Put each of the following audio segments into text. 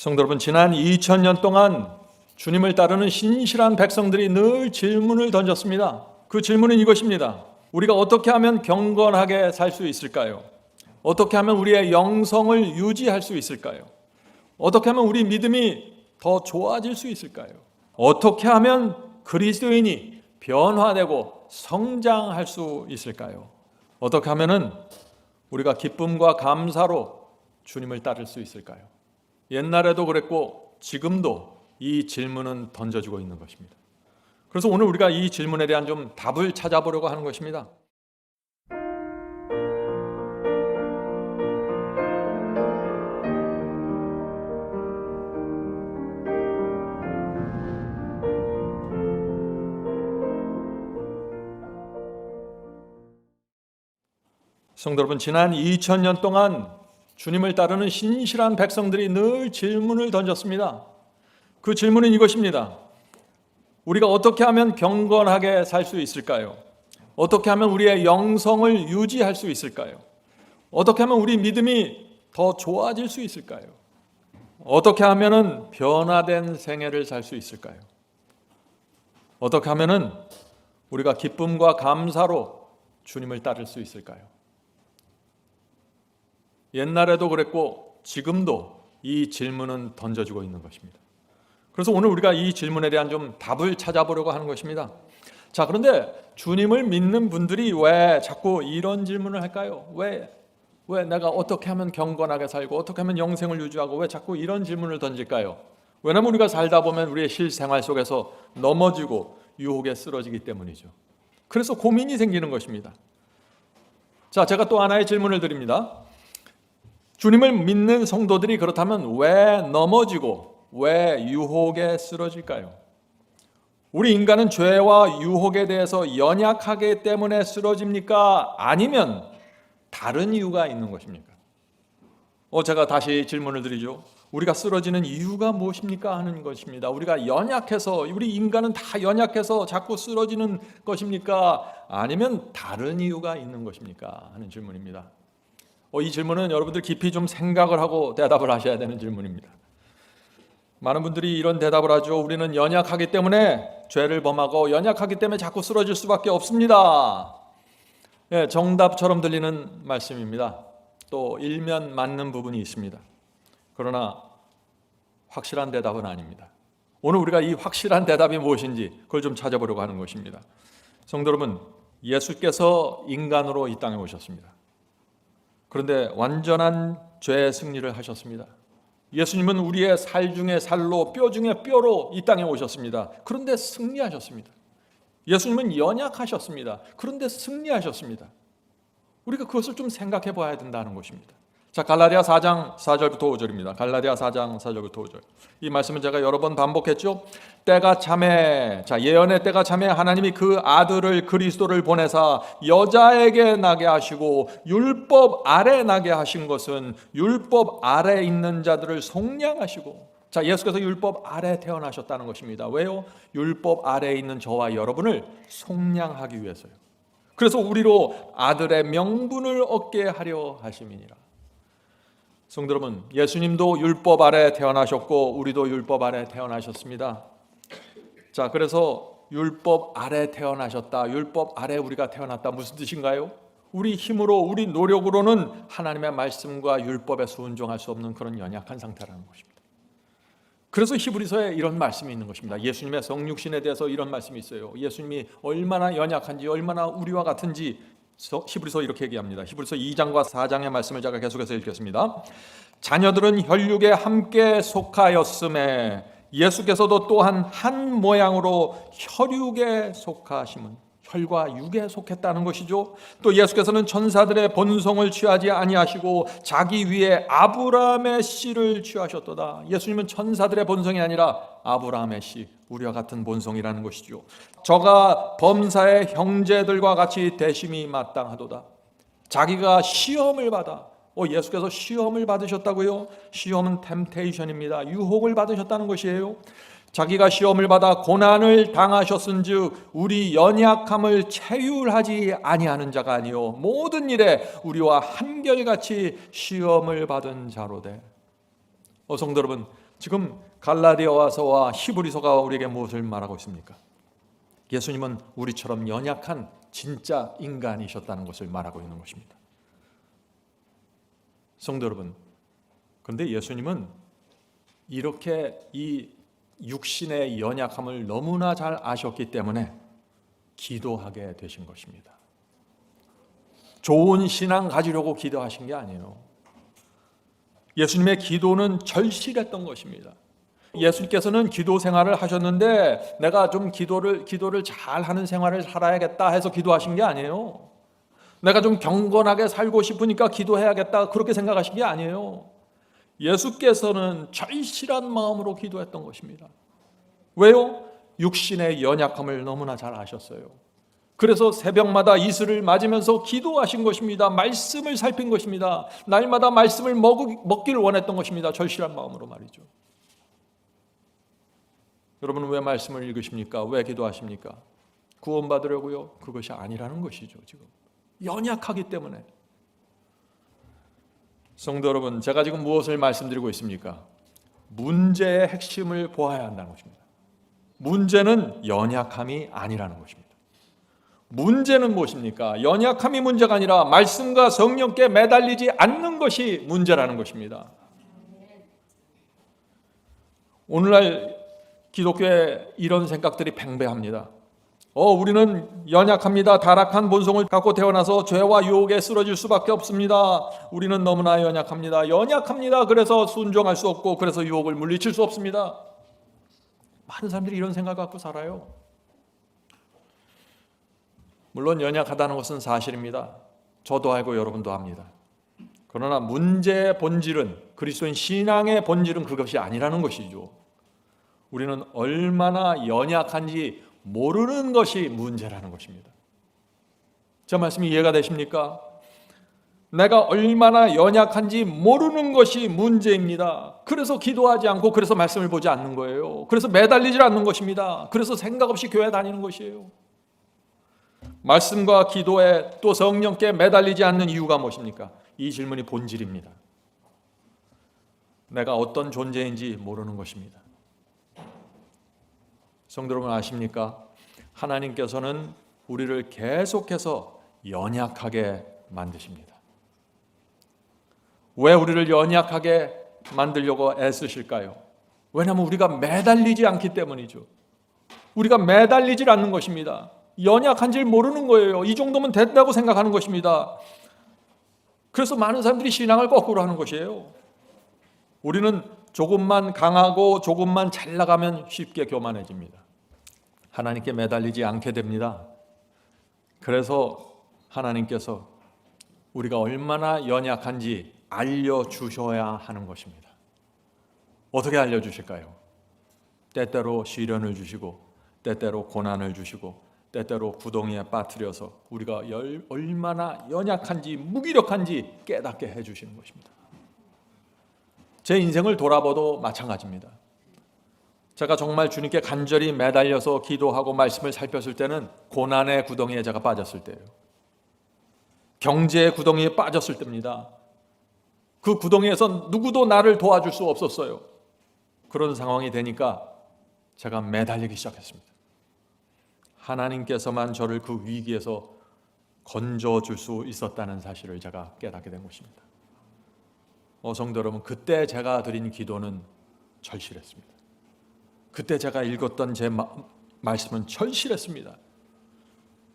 성도 여러분, 지난 2000년 동안 주님을 따르는 신실한 백성들이 늘 질문을 던졌습니다. 그 질문은 이것입니다. 우리가 어떻게 하면 경건하게 살 수 있을까요? 어떻게 하면 우리의 영성을 유지할 수 있을까요? 어떻게 하면 우리 믿음이 더 좋아질 수 있을까요? 어떻게 하면 그리스도인이 변화되고 성장할 수 있을까요? 어떻게 하면 우리가 기쁨과 감사로 주님을 따를 수 있을까요? 옛날에도 그랬고 지금도 이 질문은 던져지고 있는 것입니다. 그래서 오늘 우리가 이 질문에 대한 좀 답을 찾아보려고 하는 것입니다. 성도 여러분, 지난 2000년 동안 주님을 따르는 신실한 백성들이 늘 질문을 던졌습니다. 그 질문은 이것입니다. 우리가 어떻게 하면 경건하게 살 수 있을까요? 어떻게 하면 우리의 영성을 유지할 수 있을까요? 어떻게 하면 우리 믿음이 더 좋아질 수 있을까요? 어떻게 하면 변화된 생애를 살 수 있을까요? 어떻게 하면 우리가 기쁨과 감사로 주님을 따를 수 있을까요? 옛날에도 그랬고 지금도 이 질문은 던져지고 있는 것입니다. 그래서 오늘 우리가 이 질문에 대한 좀 답을 찾아보려고 하는 것입니다. 자, 그런데 주님을 믿는 분들이 왜 자꾸 이런 질문을 할까요? 왜 내가 어떻게 하면 경건하게 살고 어떻게 하면 영생을 유지하고 왜 자꾸 이런 질문을 던질까요? 왜냐하면 우리가 살다 보면 우리의 실생활 속에서 넘어지고 유혹에 쓰러지기 때문이죠. 그래서 고민이 생기는 것입니다. 자, 제가 또 하나의 질문을 드립니다. 주님을 믿는 성도들이 그렇다면 왜 넘어지고 왜 유혹에 쓰러질까요? 우리 인간은 죄와 유혹에 대해서 연약하기 때문에 쓰러집니까? 아니면 다른 이유가 있는 것입니까? 제가 다시 질문을 드리죠. 우리가 쓰러지는 이유가 무엇입니까? 하는 것입니다. 우리가 연약해서, 우리 인간은 다 연약해서 자꾸 쓰러지는 것입니까? 아니면 다른 이유가 있는 것입니까? 하는 질문입니다. 이 질문은 여러분들 깊이 좀 생각을 하고 대답을 하셔야 되는 질문입니다. 많은 분들이 이런 대답을 하죠. 우리는 연약하기 때문에 죄를 범하고 연약하기 때문에 자꾸 쓰러질 수밖에 없습니다. 네, 정답처럼 들리는 말씀입니다. 또 일면 맞는 부분이 있습니다. 그러나 확실한 대답은 아닙니다. 오늘 우리가 이 확실한 대답이 무엇인지 그걸 좀 찾아보려고 하는 것입니다. 성도 여러분, 예수께서 인간으로 이 땅에 오셨습니다. 그런데 완전한 죄의 승리를 하셨습니다. 예수님은 우리의 살 중에 살로 뼈 중에 뼈로 이 땅에 오셨습니다. 그런데 승리하셨습니다. 예수님은 연약하셨습니다. 그런데 승리하셨습니다. 우리가 그것을 좀 생각해 봐야 된다는 것입니다. 자, 갈라디아 4장 4절부터 5절입니다. 갈라디아 4장 4절부터 5절. 이 말씀은 제가 여러 번 반복했죠. 때가 참에, 예언의 때가 참에 하나님이 그 아들을 그리스도를 보내사 여자에게 나게 하시고 율법 아래 나게 하신 것은 율법 아래 있는 자들을 속량하시고, 예수께서 율법 아래 태어나셨다는 것입니다. 왜요? 율법 아래에 있는 저와 여러분을 속량하기 위해서요. 그래서 우리로 아들의 명분을 얻게 하려 하심이니라. 성도 여러분, 예수님도 율법 아래 태어나셨고 우리도 율법 아래 태어나셨습니다. 자, 그래서 율법 아래 태어나셨다, 율법 아래 우리가 태어났다, 무슨 뜻인가요? 우리 힘으로, 우리 노력으로는 하나님의 말씀과 율법에 순종할 수 없는 그런 연약한 상태라는 것입니다. 그래서 히브리서에 이런 말씀이 있는 것입니다. 예수님의 성육신에 대해서 이런 말씀이 있어요. 예수님이 얼마나 연약한지, 얼마나 우리와 같은지 히브리서 이렇게 얘기합니다. 히브리서 2장과 4장의 말씀을 제가 계속해서 읽겠습니다. 자녀들은 혈육에 함께 속하였음에 예수께서도 또한 한 모양으로 혈육에 속하심은, 혈과 육에 속했다는 것이죠. 또 예수께서는 천사들의 본성을 취하지 아니하시고 자기 위에 아브라함의 씨를 취하셨도다. 예수님은 천사들의 본성이 아니라 아브라함의 씨, 우리와 같은 본성이라는 것이죠. 저가 범사의 형제들과 같이 대심이 마땅하도다. 자기가 시험을 받아, 예수께서 시험을 받으셨다고요? 시험은 템테이션입니다. 유혹을 받으셨다는 것이에요. 자기가 시험을 받아 고난을 당하셨은즉 우리 연약함을 체휼하지 아니하는 자가 아니요 모든 일에 우리와 한결같이 시험을 받은 자로되. 성도 여러분, 지금 갈라디아서와 히브리서가 우리에게 무엇을 말하고 있습니까? 예수님은 우리처럼 연약한 진짜 인간이셨다는 것을 말하고 있는 것입니다. 성도 여러분, 그런데 예수님은 이렇게 이 육신의 연약함을 너무나 잘 아셨기 때문에 기도하게 되신 것입니다. 좋은 신앙 가지려고 기도하신 게 아니에요. 예수님의 기도는 절실했던 것입니다. 예수님께서는 기도 생활을 하셨는데 내가 좀 기도를 잘 하는 생활을 살아야겠다 해서 기도하신 게 아니에요. 내가 좀 경건하게 살고 싶으니까 기도해야겠다 그렇게 생각하신 게 아니에요. 예수께서는 절실한 마음으로 기도했던 것입니다. 왜요? 육신의 연약함을 너무나 잘 아셨어요. 그래서 새벽마다 이슬을 맞으면서 기도하신 것입니다. 말씀을 살핀 것입니다. 날마다 말씀을 먹기를 원했던 것입니다. 절실한 마음으로 말이죠. 여러분은 왜 말씀을 읽으십니까? 왜 기도하십니까? 구원받으려고요? 그것이 아니라는 것이죠. 지금 연약하기 때문에. 성도 여러분, 제가 지금 무엇을 말씀드리고 있습니까? 문제의 핵심을 보아야 한다는 것입니다. 문제는 연약함이 아니라는 것입니다. 문제는 무엇입니까? 연약함이 문제가 아니라 말씀과 성령께 매달리지 않는 것이 문제라는 것입니다. 오늘날 기독교에 이런 생각들이 팽배합니다. 우리는 연약합니다. 타락한 본성을 갖고 태어나서 죄와 유혹에 쓰러질 수밖에 없습니다. 우리는 너무나 연약합니다. 그래서 순종할 수 없고 그래서 유혹을 물리칠 수 없습니다. 많은 사람들이 이런 생각을 갖고 살아요. 물론 연약하다는 것은 사실입니다. 저도 알고 여러분도 압니다. 그러나 문제의 본질은, 그리스도인 신앙의 본질은 그것이 아니라는 것이죠. 우리는 얼마나 연약한지 모르는 것이 문제라는 것입니다. 제 말씀이 이해가 되십니까? 내가 얼마나 연약한지 모르는 것이 문제입니다. 그래서 기도하지 않고 그래서 말씀을 보지 않는 거예요. 그래서 매달리지 않는 것입니다. 그래서 생각 없이 교회 다니는 것이에요. 말씀과 기도에 또 성령께 매달리지 않는 이유가 무엇입니까? 이 질문이 본질입니다. 내가 어떤 존재인지 모르는 것입니다. 성도 여러분 아십니까? 하나님께서는 우리를 계속해서 연약하게 만드십니다. 왜 우리를 연약하게 만들려고 애쓰실까요? 왜냐하면 우리가 매달리지 않기 때문이죠. 우리가 매달리질 않는 것입니다. 연약한 줄 모르는 거예요. 이 정도면 된다고 생각하는 것입니다. 그래서 많은 사람들이 신앙을 거꾸로 하는 것이에요. 우리는 조금만 강하고 조금만 잘 나가면 쉽게 교만해집니다. 하나님께 매달리지 않게 됩니다. 그래서 하나님께서 우리가 얼마나 연약한지 알려주셔야 하는 것입니다. 어떻게 알려주실까요? 때때로 시련을 주시고 때때로 고난을 주시고 때때로 구덩이에 빠뜨려서 우리가 얼마나 연약한지 무기력한지 깨닫게 해주시는 것입니다. 제 인생을 돌아봐도 마찬가지입니다. 제가 정말 주님께 간절히 매달려서 기도하고 말씀을 살폈을 때는 고난의 구덩이에 제가 빠졌을 때예요. 경제의 구덩이에 빠졌을 때입니다. 그 구덩이에서 누구도 나를 도와줄 수 없었어요. 그런 상황이 되니까 제가 매달리기 시작했습니다. 하나님께서만 저를 그 위기에서 건져줄 수 있었다는 사실을 제가 깨닫게 된 것입니다. 성도 여러분, 그때 제가 드린 기도는 절실했습니다. 그때 제가 읽었던 제 말씀은 절실했습니다.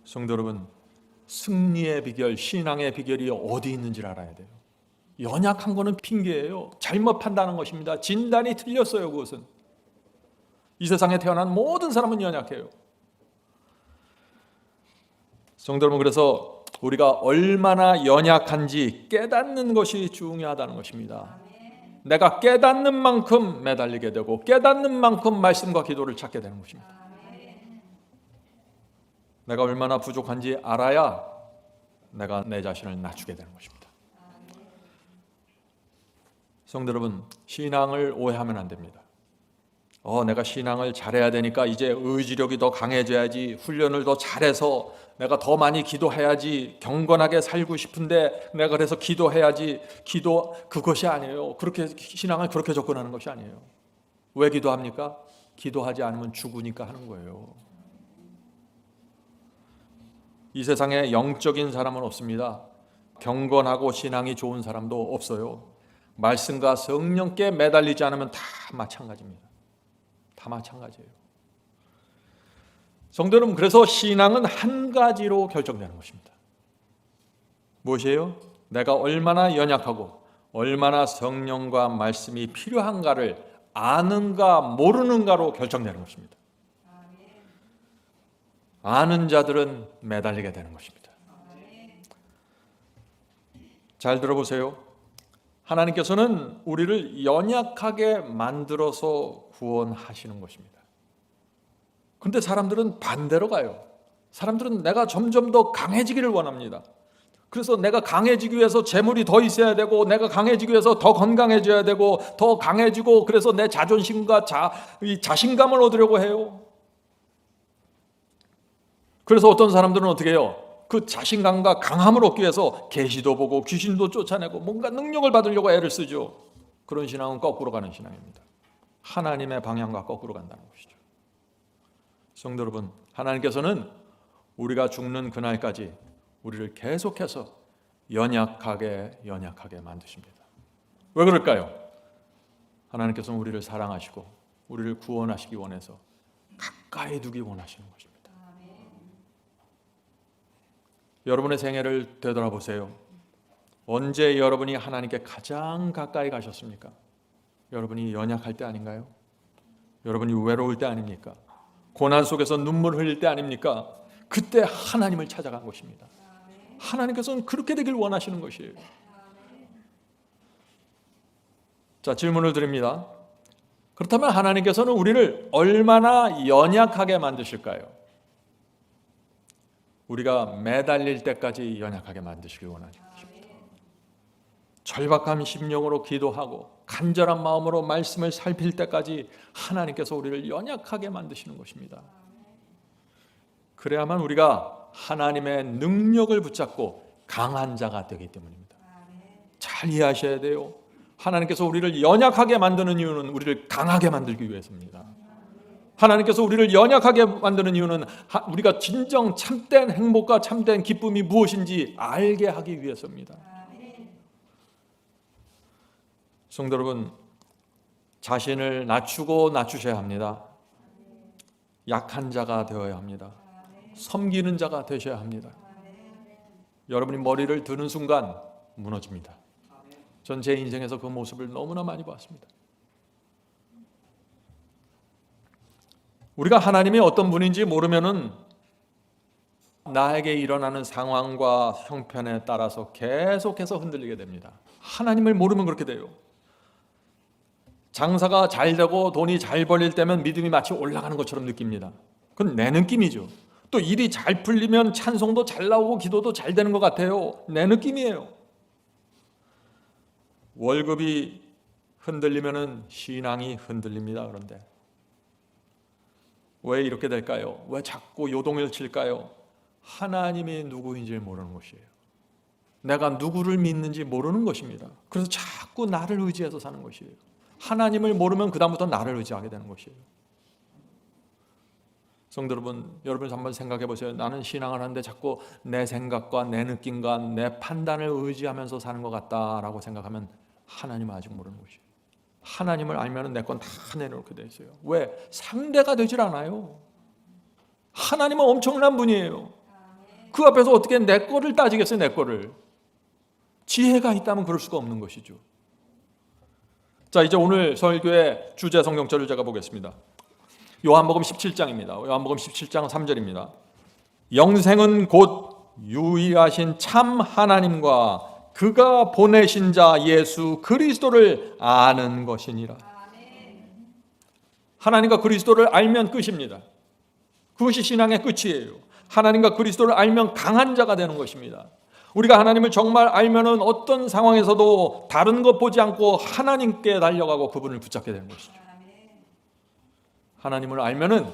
성도 여러분, 승리의 비결, 신앙의 비결이 어디 있는지를 알아야 돼요. 연약한 거는 핑계예요. 잘못 판단한 것입니다. 진단이 틀렸어요. 그것은 이 세상에 태어난 모든 사람은 연약해요. 성도 여러분, 그래서 우리가 얼마나 연약한지 깨닫는 것이 중요하다는 것입니다. 내가 깨닫는 만큼 매달리게 되고 깨닫는 만큼 말씀과 기도를 찾게 되는 것입니다. 내가 얼마나 부족한지 알아야 내가 내 자신을 낮추게 되는 것입니다. 성도 여러분, 신앙을 오해하면 안 됩니다. 내가 신앙을 잘해야 되니까 이제 의지력이 더 강해져야지, 훈련을 더 잘해서 내가 더 많이 기도해야지, 경건하게 살고 싶은데 내가 그래서 기도해야지. 기도 그것이 아니에요. 그렇게 신앙을 그렇게 접근하는 것이 아니에요. 왜 기도합니까? 기도하지 않으면 죽으니까 하는 거예요. 이 세상에 영적인 사람은 없습니다. 경건하고 신앙이 좋은 사람도 없어요. 말씀과 성령께 매달리지 않으면 다 마찬가지입니다. 다 마찬가지예요. 성도 여러분, 그래서 신앙은 한 가지로 결정되는 것입니다. 무엇이에요? 내가 얼마나 연약하고 얼마나 성령과 말씀이 필요한가를 아는가 모르는가로 결정되는 것입니다. 아는 자들은 매달리게 되는 것입니다. 잘 들어보세요. 하나님께서는 우리를 연약하게 만들어서 구원하시는 것입니다. 그런데 사람들은 반대로 가요. 사람들은 내가 점점 더 강해지기를 원합니다. 그래서 내가 강해지기 위해서 재물이 더 있어야 되고, 내가 강해지기 위해서 더 건강해져야 되고, 더 강해지고, 그래서 내 자존심과 자신감을 얻으려고 해요. 그래서 어떤 사람들은 어떻게 해요? 그 자신감과 강함을 얻기 위해서 계시도 보고 귀신도 쫓아내고 뭔가 능력을 받으려고 애를 쓰죠. 그런 신앙은 거꾸로 가는 신앙입니다. 하나님의 방향과 거꾸로 간다는 것이죠. 성도 여러분, 하나님께서는 우리가 죽는 그날까지 우리를 계속해서 연약하게 만드십니다. 왜 그럴까요? 하나님께서는 우리를 사랑하시고 우리를 구원하시기 원해서 가까이 두기 원하시는 것입니다. 여러분의 생애를 되돌아보세요. 언제 여러분이 하나님께 가장 가까이 가셨습니까? 여러분이 연약할 때 아닌가요? 여러분이 외로울 때 아닙니까? 고난 속에서 눈물 흘릴 때 아닙니까? 그때 하나님을 찾아간 것입니다. 하나님께서는 그렇게 되길 원하시는 것이에요. 자, 질문을 드립니다. 그렇다면 하나님께서는 우리를 얼마나 연약하게 만드실까요? 우리가 매달릴 때까지 연약하게 만드시길 원하는 것입니다. 절박한 심령으로 기도하고 간절한 마음으로 말씀을 살필 때까지 하나님께서 우리를 연약하게 만드시는 것입니다. 그래야만 우리가 하나님의 능력을 붙잡고 강한 자가 되기 때문입니다. 잘 이해하셔야 돼요. 하나님께서 우리를 연약하게 만드는 이유는 우리를 강하게 만들기 위해서입니다. 하나님께서 우리를 연약하게 만드는 이유는 우리가 진정 참된 행복과 참된 기쁨이 무엇인지 알게 하기 위해서입니다. 성도 여러분, 자신을 낮추셔야 합니다. 약한 자가 되어야 합니다. 섬기는 자가 되셔야 합니다. 여러분이 머리를 드는 순간 무너집니다. 전 제 인생에서 그 모습을 너무나 많이 봤습니다. 우리가 하나님이 어떤 분인지 모르면은 나에게 일어나는 상황과 형편에 따라서 계속해서 흔들리게 됩니다. 하나님을 모르면 그렇게 돼요. 장사가 잘 되고 돈이 잘 벌릴 때면 믿음이 마치 올라가는 것처럼 느낍니다. 그건 내 느낌이죠. 또 일이 잘 풀리면 찬송도 잘 나오고 기도도 잘 되는 것 같아요. 내 느낌이에요. 월급이 흔들리면은 신앙이 흔들립니다. 그런데 왜 이렇게 될까요? 왜 자꾸 요동을 칠까요? 하나님이 누구인지 모르는 것이에요. 내가 누구를 믿는지 모르는 것입니다. 그래서 자꾸 나를 의지해서 사는 것이에요. 하나님을 모르면 그다음부터 나를 의지하게 되는 것이에요. 성도 여러분 한번 생각해 보세요. 나는 신앙을 하는데 자꾸 내 생각과 내 느낌과 내 판단을 의지하면서 사는 것 같다라고 생각하면 하나님을 아직 모르는 것이에요. 하나님을 알면 내 건 다 내놓게 돼 있어요. 왜? 상대가 되질 않아요. 하나님은 엄청난 분이에요. 그 앞에서 어떻게 내 거를 따지겠어요? 내 거를. 지혜가 있다면 그럴 수가 없는 것이죠. 자, 이제 오늘 설교의 주제 성경절을 제가 보겠습니다. 요한복음 17장입니다. 요한복음 17장 3절입니다. 영생은 곧 유일하신 참 하나님과 그가 보내신 자 예수 그리스도를 아는 것이니라. 하나님과 그리스도를 알면 끝입니다. 그것이 신앙의 끝이에요. 하나님과 그리스도를 알면 강한 자가 되는 것입니다. 우리가 하나님을 정말 알면은 어떤 상황에서도 다른 것 보지 않고 하나님께 달려가고 그분을 붙잡게 되는 것이죠. 하나님을 알면은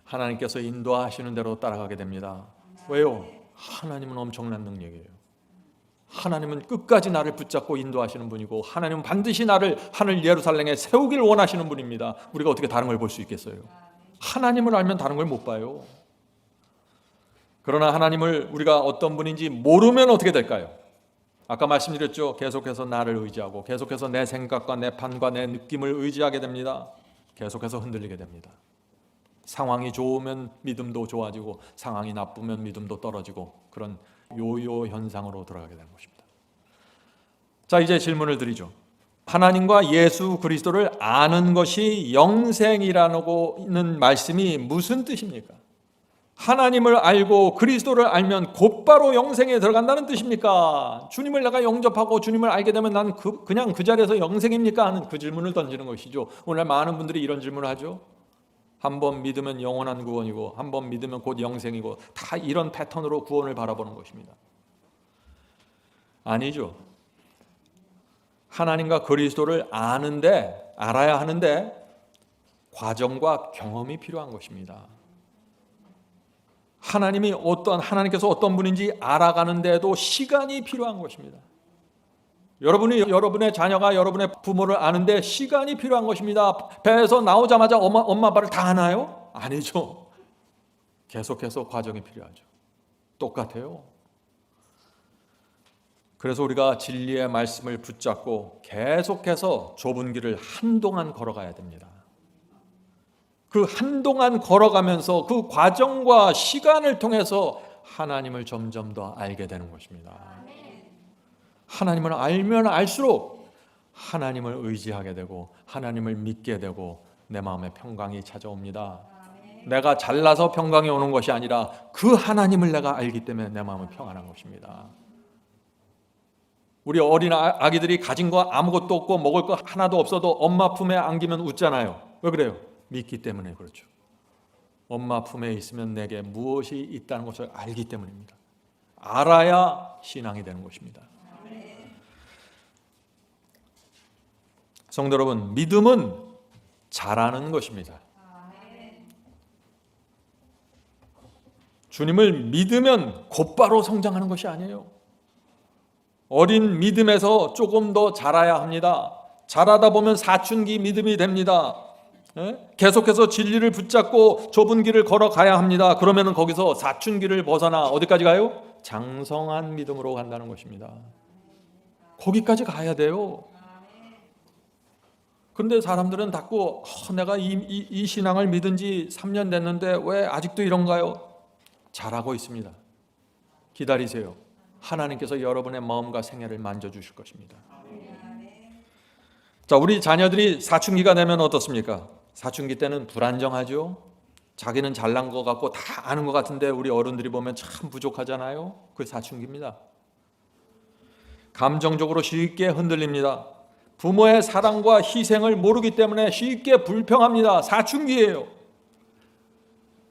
하나님께서 인도하시는 대로 따라가게 됩니다. 왜요? 하나님은 엄청난 능력이에요. 하나님은 끝까지 나를 붙잡고 인도하시는 분이고 하나님은 반드시 나를 하늘 예루살렘에 세우길 원하시는 분입니다. 우리가 어떻게 다른 걸 볼 수 있겠어요? 하나님을 알면 다른 걸 못 봐요. 그러나 하나님을 우리가 어떤 분인지 모르면 어떻게 될까요? 아까 말씀드렸죠. 계속해서 나를 의지하고 계속해서 내 생각과 내 판과 내 느낌을 의지하게 됩니다. 계속해서 흔들리게 됩니다. 상황이 좋으면 믿음도 좋아지고 상황이 나쁘면 믿음도 떨어지고 그런 요요 현상으로 돌아가게 되는 것입니다. 자, 이제 질문을 드리죠. 하나님과 예수 그리스도를 아는 것이 영생이라는 말씀이 무슨 뜻입니까? 하나님을 알고 그리스도를 알면 곧바로 영생에 들어간다는 뜻입니까? 주님을 내가 영접하고 주님을 알게 되면 난 그냥 그 자리에서 영생입니까? 하는 그 질문을 던지는 것이죠. 오늘 많은 분들이 이런 질문을 하죠. 한번 믿으면 영원한 구원이고 한번 믿으면 곧 영생이고 다 이런 패턴으로 구원을 바라보는 것입니다. 아니죠. 하나님과 그리스도를 알아야 하는데 과정과 경험이 필요한 것입니다. 하나님께서 어떤 분인지 알아가는데도 시간이 필요한 것입니다. 여러분이 여러분의 자녀가 여러분의 부모를 아는데 시간이 필요한 것입니다. 배에서 나오자마자 엄마 아빠를 다 아나요? 아니죠. 계속해서 과정이 필요하죠. 똑같아요. 그래서 우리가 진리의 말씀을 붙잡고 계속해서 좁은 길을 한동안 걸어가야 됩니다. 그 한동안 걸어가면서 그 과정과 시간을 통해서 하나님을 점점 더 알게 되는 것입니다. 하나님을 알면 알수록 하나님을 의지하게 되고 하나님을 믿게 되고 내 마음에 평강이 찾아옵니다. 내가 잘나서 평강이 오는 것이 아니라 그 하나님을 내가 알기 때문에 내 마음은 평안한 것입니다. 우리 어린 아기들이 가진 거 아무것도 없고 먹을 거 하나도 없어도 엄마 품에 안기면 웃잖아요. 왜 그래요? 믿기 때문에 그렇죠. 엄마 품에 있으면 내게 무엇이 있다는 것을 알기 때문입니다. 알아야 신앙이 되는 것입니다. 성도 여러분, 믿음은 잘하는 것입니다. 주님을 믿으면 곧바로 성장하는 것이 아니에요. 어린 믿음에서 조금 더 자라야 합니다. 자라다 보면 사춘기 믿음이 됩니다. 계속해서 진리를 붙잡고 좁은 길을 걸어가야 합니다. 그러면 거기서 사춘기를 벗어나 어디까지 가요? 장성한 믿음으로 간다는 것입니다. 거기까지 가야 돼요. 그런데 사람들은 자꾸 내가 이 신앙을 믿은 지 3년 됐는데 왜 아직도 이런가요? 잘하고 있습니다. 기다리세요. 하나님께서 여러분의 마음과 생애를 만져주실 것입니다. 자, 우리 자녀들이 사춘기가 되면 어떻습니까? 사춘기 때는 불안정하죠. 자기는 잘난 것 같고 다 아는 것 같은데 우리 어른들이 보면 참 부족하잖아요. 그게 사춘기입니다. 감정적으로 쉽게 흔들립니다. 부모의 사랑과 희생을 모르기 때문에 쉽게 불평합니다. 사춘기예요.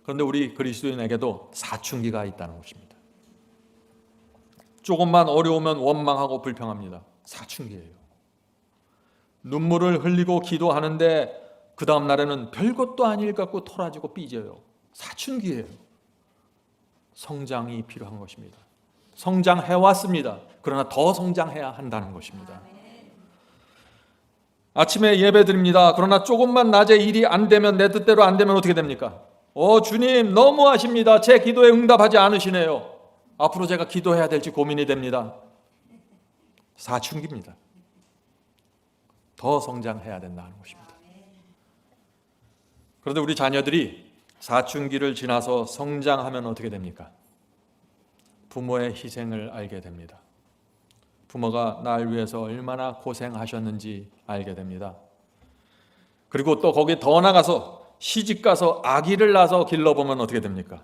그런데 우리 그리스도인에게도 사춘기가 있다는 것입니다. 조금만 어려우면 원망하고 불평합니다. 사춘기예요. 눈물을 흘리고 기도하는데 그 다음 날에는 별것도 아닐 것 같고 토라지고 삐져요. 사춘기예요. 성장이 필요한 것입니다. 성장해왔습니다. 그러나 더 성장해야 한다는 것입니다. 아침에 예배 드립니다. 그러나 조금만 낮에 일이 안 되면, 내 뜻대로 안 되면 어떻게 됩니까? 주님 너무하십니다. 제 기도에 응답하지 않으시네요. 앞으로 제가 기도해야 될지 고민이 됩니다. 사춘기입니다. 더 성장해야 된다는 것입니다. 그런데 우리 자녀들이 사춘기를 지나서 성장하면 어떻게 됩니까? 부모의 희생을 알게 됩니다. 부모가 날 위해서 얼마나 고생하셨는지 알게 됩니다. 그리고 또 거기에 더 나가서 시집가서 아기를 낳아서 길러보면 어떻게 됩니까?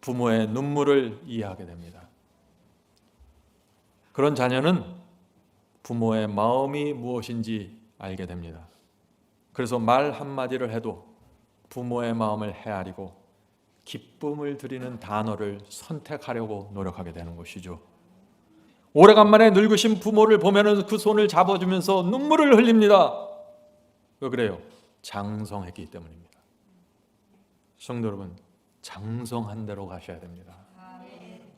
부모의 눈물을 이해하게 됩니다. 그런 자녀는 부모의 마음이 무엇인지 알게 됩니다. 그래서 말 한마디를 해도 부모의 마음을 헤아리고 기쁨을 드리는 단어를 선택하려고 노력하게 되는 것이죠. 오래간만에 늙으신 부모를 보면 그 손을 잡아주면서 눈물을 흘립니다. 왜 그래요? 장성했기 때문입니다. 성도 여러분, 장성한 대로 가셔야 됩니다.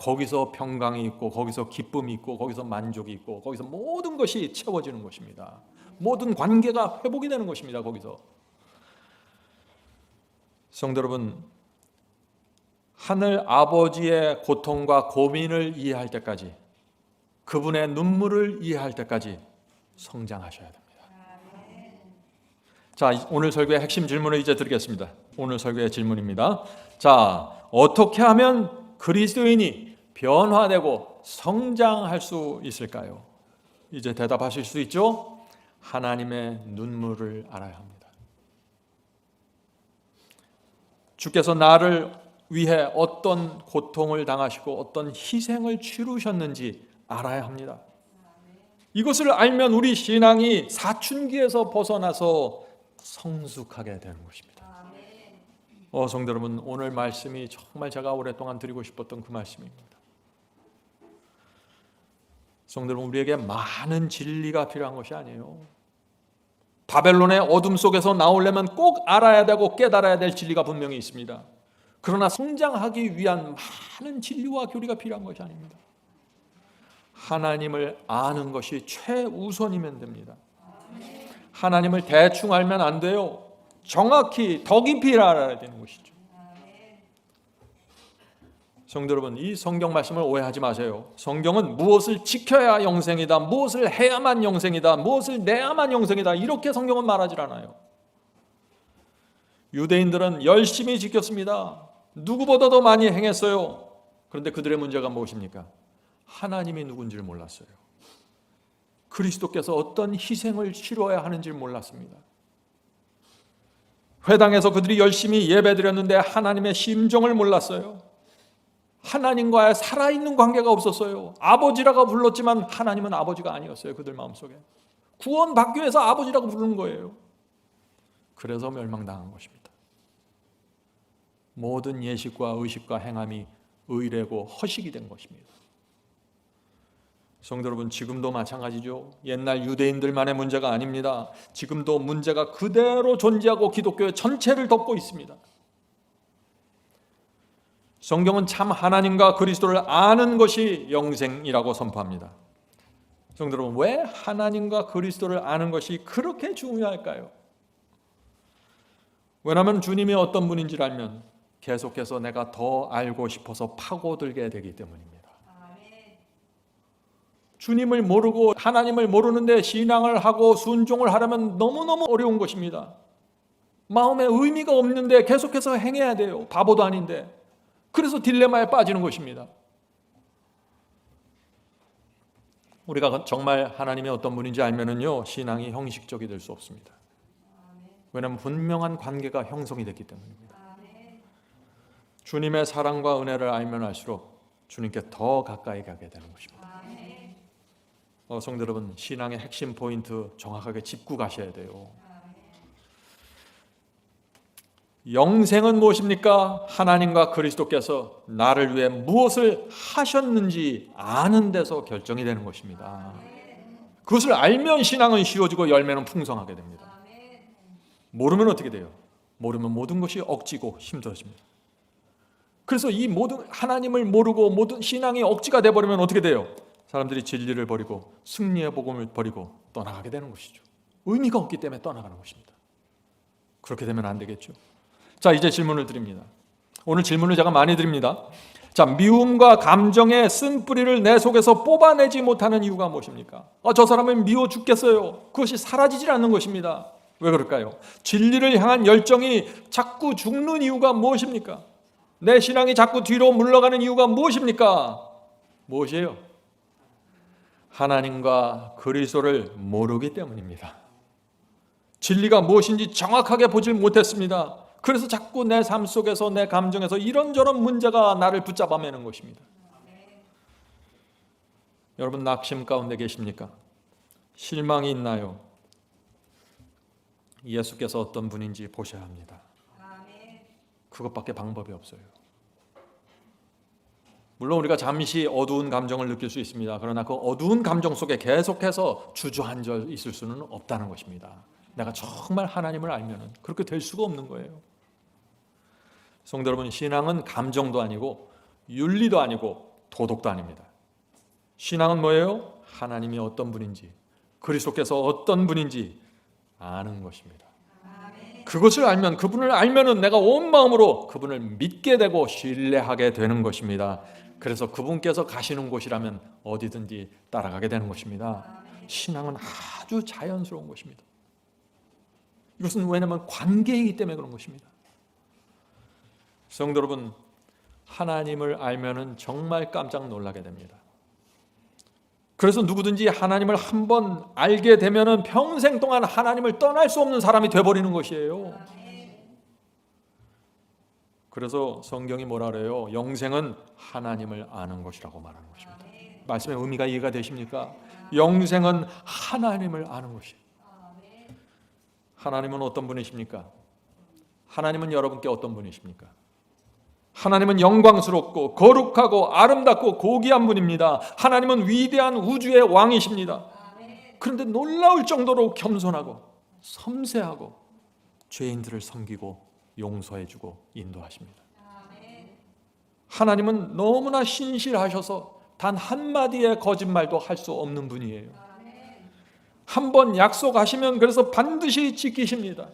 거기서 평강이 있고 거기서 기쁨이 있고 거기서 만족이 있고 거기서 모든 것이 채워지는 것입니다. 모든 관계가 회복이 되는 것입니다. 거기서. 성도 여러분, 하늘 아버지의 고통과 고민을 이해할 때까지, 그분의 눈물을 이해할 때까지 성장하셔야 됩니다. 자, 오늘 설교의 핵심 질문을 이제 드리겠습니다. 오늘 설교의 질문입니다. 자, 어떻게 하면 그리스도인이 변화되고 성장할 수 있을까요? 이제 대답하실 수 있죠? 하나님의 눈물을 알아야 합니다. 주께서 나를 위해 어떤 고통을 당하시고 어떤 희생을 치르셨는지 알아야 합니다. 이것을 알면 우리 신앙이 사춘기에서 벗어나서 성숙하게 되는 것입니다. 성도 여러분, 오늘 말씀이 정말 제가 오랫동안 드리고 싶었던 그 말씀입니다. 성도 여러분, 우리에게 많은 진리가 필요한 것이 아니에요. 바벨론의 어둠 속에서 나오려면 꼭 알아야 되고 깨달아야 될 진리가 분명히 있습니다. 그러나 성장하기 위한 많은 진리와 교리가 필요한 것이 아닙니다. 하나님을 아는 것이 최우선이면 됩니다. 하나님을 대충 알면 안 돼요. 정확히 더 깊이 알아야 되는 것이죠. 성도 여러분, 이 성경 말씀을 오해하지 마세요. 성경은 무엇을 지켜야 영생이다, 무엇을 해야만 영생이다, 무엇을 내야만 영생이다, 이렇게 성경은 말하지 않아요. 유대인들은 열심히 지켰습니다. 누구보다도 많이 행했어요. 그런데 그들의 문제가 무엇입니까? 하나님이 누군지를 몰랐어요. 그리스도께서 어떤 희생을 치러야 하는지를 몰랐습니다. 회당에서 그들이 열심히 예배드렸는데 하나님의 심정을 몰랐어요. 하나님과의 살아있는 관계가 없었어요. 아버지라고 불렀지만 하나님은 아버지가 아니었어요. 그들 마음속에 구원받기 위해서 아버지라고 부르는 거예요. 그래서 멸망당한 것입니다. 모든 예식과 의식과 행함이 의례고 허식이 된 것입니다. 성도 여러분, 지금도 마찬가지죠. 옛날 유대인들만의 문제가 아닙니다. 지금도 문제가 그대로 존재하고 기독교 전체를 덮고 있습니다. 성경은 참 하나님과 그리스도를 아는 것이 영생이라고 선포합니다. 성도 여러분, 왜 하나님과 그리스도를 아는 것이 그렇게 중요할까요? 왜냐하면 주님이 어떤 분인지를 알면 계속해서 내가 더 알고 싶어서 파고들게 되기 때문입니다. 주님을 모르고 하나님을 모르는데 신앙을 하고 순종을 하려면 너무너무 어려운 것입니다. 마음에 의미가 없는데 계속해서 행해야 돼요. 바보도 아닌데. 그래서 딜레마에 빠지는 것입니다. 우리가 정말 하나님이 어떤 분인지 알면은요, 신앙이 형식적이 될 수 없습니다. 왜냐하면 분명한 관계가 형성이 됐기 때문입니다. 주님의 사랑과 은혜를 알면 알수록 주님께 더 가까이 가게 되는 것입니다. 성도 여러분, 신앙의 핵심 포인트 정확하게 짚고 가셔야 돼요. 영생은 무엇입니까? 하나님과 그리스도께서 나를 위해 무엇을 하셨는지 아는 데서 결정이 되는 것입니다. 그것을 알면 신앙은 쉬워지고 열매는 풍성하게 됩니다. 모르면 어떻게 돼요? 모르면 모든 것이 억지고 힘들어집니다. 그래서 이 모든 하나님을 모르고 모든 신앙이 억지가 돼버리면 어떻게 돼요? 사람들이 진리를 버리고 승리의 복음을 버리고 떠나가게 되는 것이죠. 의미가 없기 때문에 떠나가는 것입니다. 그렇게 되면 안 되겠죠. 자, 이제 질문을 드립니다. 오늘 질문을 제가 많이 드립니다. 자, 미움과 감정의 쓴뿌리를 내 속에서 뽑아내지 못하는 이유가 무엇입니까? 저 사람은 미워 죽겠어요. 그것이 사라지질 않는 것입니다. 왜 그럴까요? 진리를 향한 열정이 자꾸 죽는 이유가 무엇입니까? 내 신앙이 자꾸 뒤로 물러가는 이유가 무엇입니까? 무엇이에요? 하나님과 그리스도를 모르기 때문입니다. 진리가 무엇인지 정확하게 보질 못했습니다. 그래서 자꾸 내 삶 속에서 내 감정에서 이런저런 문제가 나를 붙잡아 매는 것입니다. 여러분, 낙심 가운데 계십니까? 실망이 있나요? 예수께서 어떤 분인지 보셔야 합니다. 그것밖에 방법이 없어요. 물론 우리가 잠시 어두운 감정을 느낄 수 있습니다. 그러나 그 어두운 감정 속에 계속해서 주저앉아 있을 수는 없다는 것입니다. 내가 정말 하나님을 알면은 그렇게 될 수가 없는 거예요. 성도 여러분, 신앙은 감정도 아니고 윤리도 아니고 도덕도 아닙니다. 신앙은 뭐예요? 하나님이 어떤 분인지, 그리스도께서 어떤 분인지 아는 것입니다. 그것을 알면, 그분을 알면은 내가 온 마음으로 그분을 믿게 되고 신뢰하게 되는 것입니다. 그래서 그분께서 가시는 곳이라면 어디든지 따라가게 되는 것입니다. 신앙은 아주 자연스러운 것입니다. 이것은 왜냐하면 관계이기 때문에 그런 것입니다. 성도 여러분, 하나님을 알면은 정말 깜짝 놀라게 됩니다. 그래서 누구든지 하나님을 한번 알게 되면은 평생 동안 하나님을 떠날 수 없는 사람이 되어버리는 것이에요. 그래서 성경이 뭐라 그래요? 영생은 하나님을 아는 것이라고 말하는 것입니다. 말씀의 의미가 이해가 되십니까? 영생은 하나님을 아는 것이에요. 하나님은 어떤 분이십니까? 하나님은 여러분께 어떤 분이십니까? 하나님은 영광스럽고 거룩하고 아름답고 고귀한 분입니다. 하나님은 위대한 우주의 왕이십니다. 그런데 놀라울 정도로 겸손하고 섬세하고 죄인들을 섬기고 용서해주고 인도하십니다. 하나님은 너무나 신실하셔서 단 한마디의 거짓말도 할 수 없는 분이에요. 한번 약속하시면 그래서 반드시 지키십니다.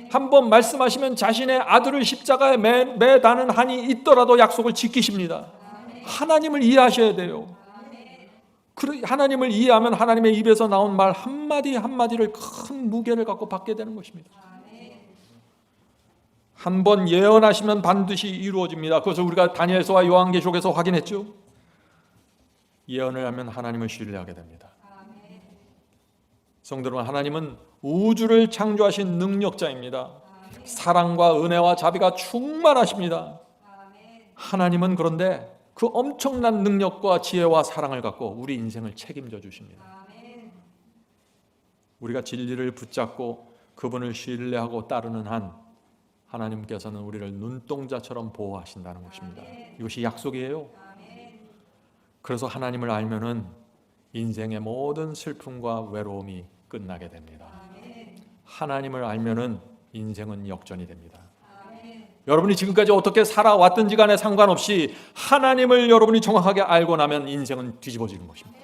한번 말씀하시면 자신의 아들을 십자가에 매다는 한이 있더라도 약속을 지키십니다. 하나님을 이해하셔야 돼요. 하나님을 이해하면 하나님의 입에서 나온 말 한마디 한마디를 큰 무게를 갖고 받게 되는 것입니다. 한번 예언하시면 반드시 이루어집니다. 그것을 우리가 다니엘서와 요한계시록에서 확인했죠. 예언을 하면 하나님을 신뢰하게 됩니다. 성도 여러분, 하나님은 우주를 창조하신 능력자입니다. 사랑과 은혜와 자비가 충만하십니다. 하나님은 그런데 그 엄청난 능력과 지혜와 사랑을 갖고 우리 인생을 책임져 주십니다. 우리가 진리를 붙잡고 그분을 신뢰하고 따르는 한 하나님께서는 우리를 눈동자처럼 보호하신다는 것입니다. 이것이 약속이에요. 그래서 하나님을 알면은 인생의 모든 슬픔과 외로움이 끝나게 됩니다. 하나님을 알면은 인생은 역전이 됩니다. 여러분이 지금까지 어떻게 살아왔든지 간에 상관없이 하나님을 여러분이 정확하게 알고 나면 인생은 뒤집어지는 것입니다.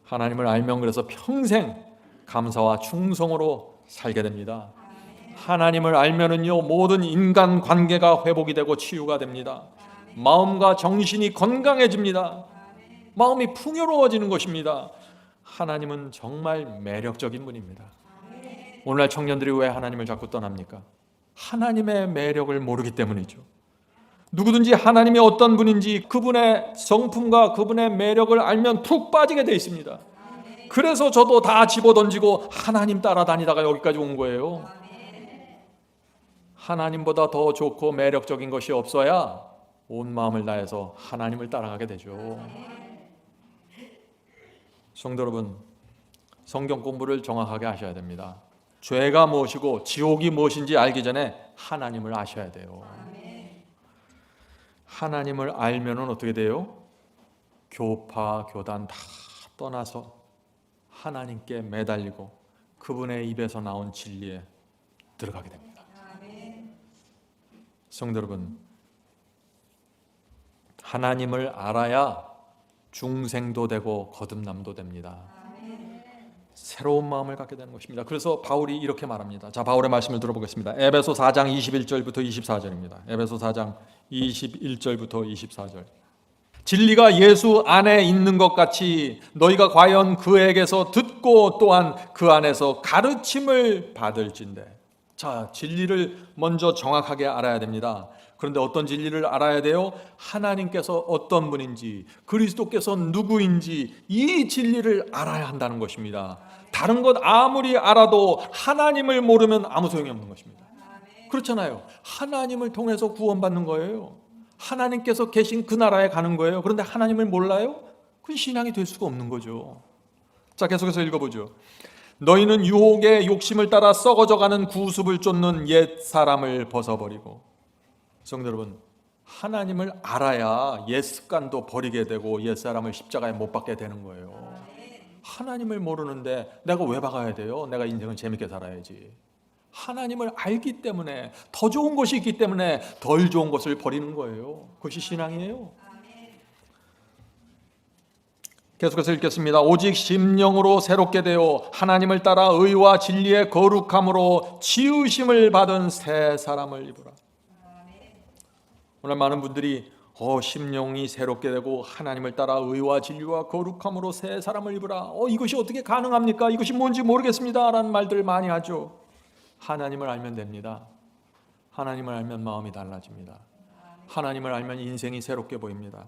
하나님을 알면 그래서 평생 감사와 충성으로 살게 됩니다. 하나님을 알면은요, 모든 인간 관계가 회복이 되고 치유가 됩니다. 마음과 정신이 건강해집니다. 마음이 풍요로워지는 것입니다. 하나님은 정말 매력적인 분입니다. 오늘날 청년들이 왜 하나님을 자꾸 떠납니까? 하나님의 매력을 모르기 때문이죠. 누구든지 하나님이 어떤 분인지 그분의 성품과 그분의 매력을 알면 푹 빠지게 돼 있습니다. 그래서 저도 다 집어던지고 하나님 따라다니다가 여기까지 온 거예요. 하나님보다 더 좋고 매력적인 것이 없어야 온 마음을 다해서 하나님을 따라가게 되죠. 성도 여러분, 성경 공부를 정확하게 하셔야 됩니다. 죄가 무엇이고 지옥이 무엇인지 알기 전에 하나님을 아셔야 돼요. 하나님을 알면은 어떻게 돼요? 교파, 교단 다 떠나서 하나님께 매달리고 그분의 입에서 나온 진리에 들어가게 됩니다. 성도 여러분, 하나님을 알아야 중생도 되고 거듭남도 됩니다. 새로운 마음을 갖게 되는 것입니다. 그래서 바울이 이렇게 말합니다. 자, 바울의 말씀을 들어보겠습니다. 에베소 4장 21절부터 24절입니다. 에베소 4장 21절부터 24절. 진리가 예수 안에 있는 것 같이 너희가 과연 그에게서 듣고 또한 그 안에서 가르침을 받을진대. 자, 진리를 먼저 정확하게 알아야 됩니다. 그런데 어떤 진리를 알아야 돼요? 하나님께서 어떤 분인지, 그리스도께서 누구인지 이 진리를 알아야 한다는 것입니다. 다른 것 아무리 알아도 하나님을 모르면 아무 소용이 없는 것입니다. 그렇잖아요. 하나님을 통해서 구원받는 거예요. 하나님께서 계신 그 나라에 가는 거예요. 그런데 하나님을 몰라요? 그건 신앙이 될 수가 없는 거죠. 자, 계속해서 읽어보죠. 너희는 유혹의 욕심을 따라 썩어져가는 구습을 쫓는 옛 사람을 벗어버리고. 성도 여러분, 하나님을 알아야 옛 습관도 버리게 되고 옛 사람을 십자가에 못 박게 되는 거예요. 하나님을 모르는데 내가 왜 박아야 돼요? 내가 인생을 재밌게 살아야지. 하나님을 알기 때문에, 더 좋은 것이 있기 때문에 덜 좋은 것을 버리는 거예요. 그것이 신앙이에요. 계속해서 읽겠습니다. 오직 심령으로 새롭게 되어 하나님을 따라 의와 진리의 거룩함으로 지으심을 받은 새 사람을 입으라. 오늘 많은 분들이 심령이 새롭게 되고 하나님을 따라 의와 진리와 거룩함으로 새 사람을 입으라. 이것이 어떻게 가능합니까? 이것이 뭔지 모르겠습니다 라는 말들을 많이 하죠. 하나님을 알면 됩니다. 하나님을 알면 마음이 달라집니다. 하나님을 알면 인생이 새롭게 보입니다.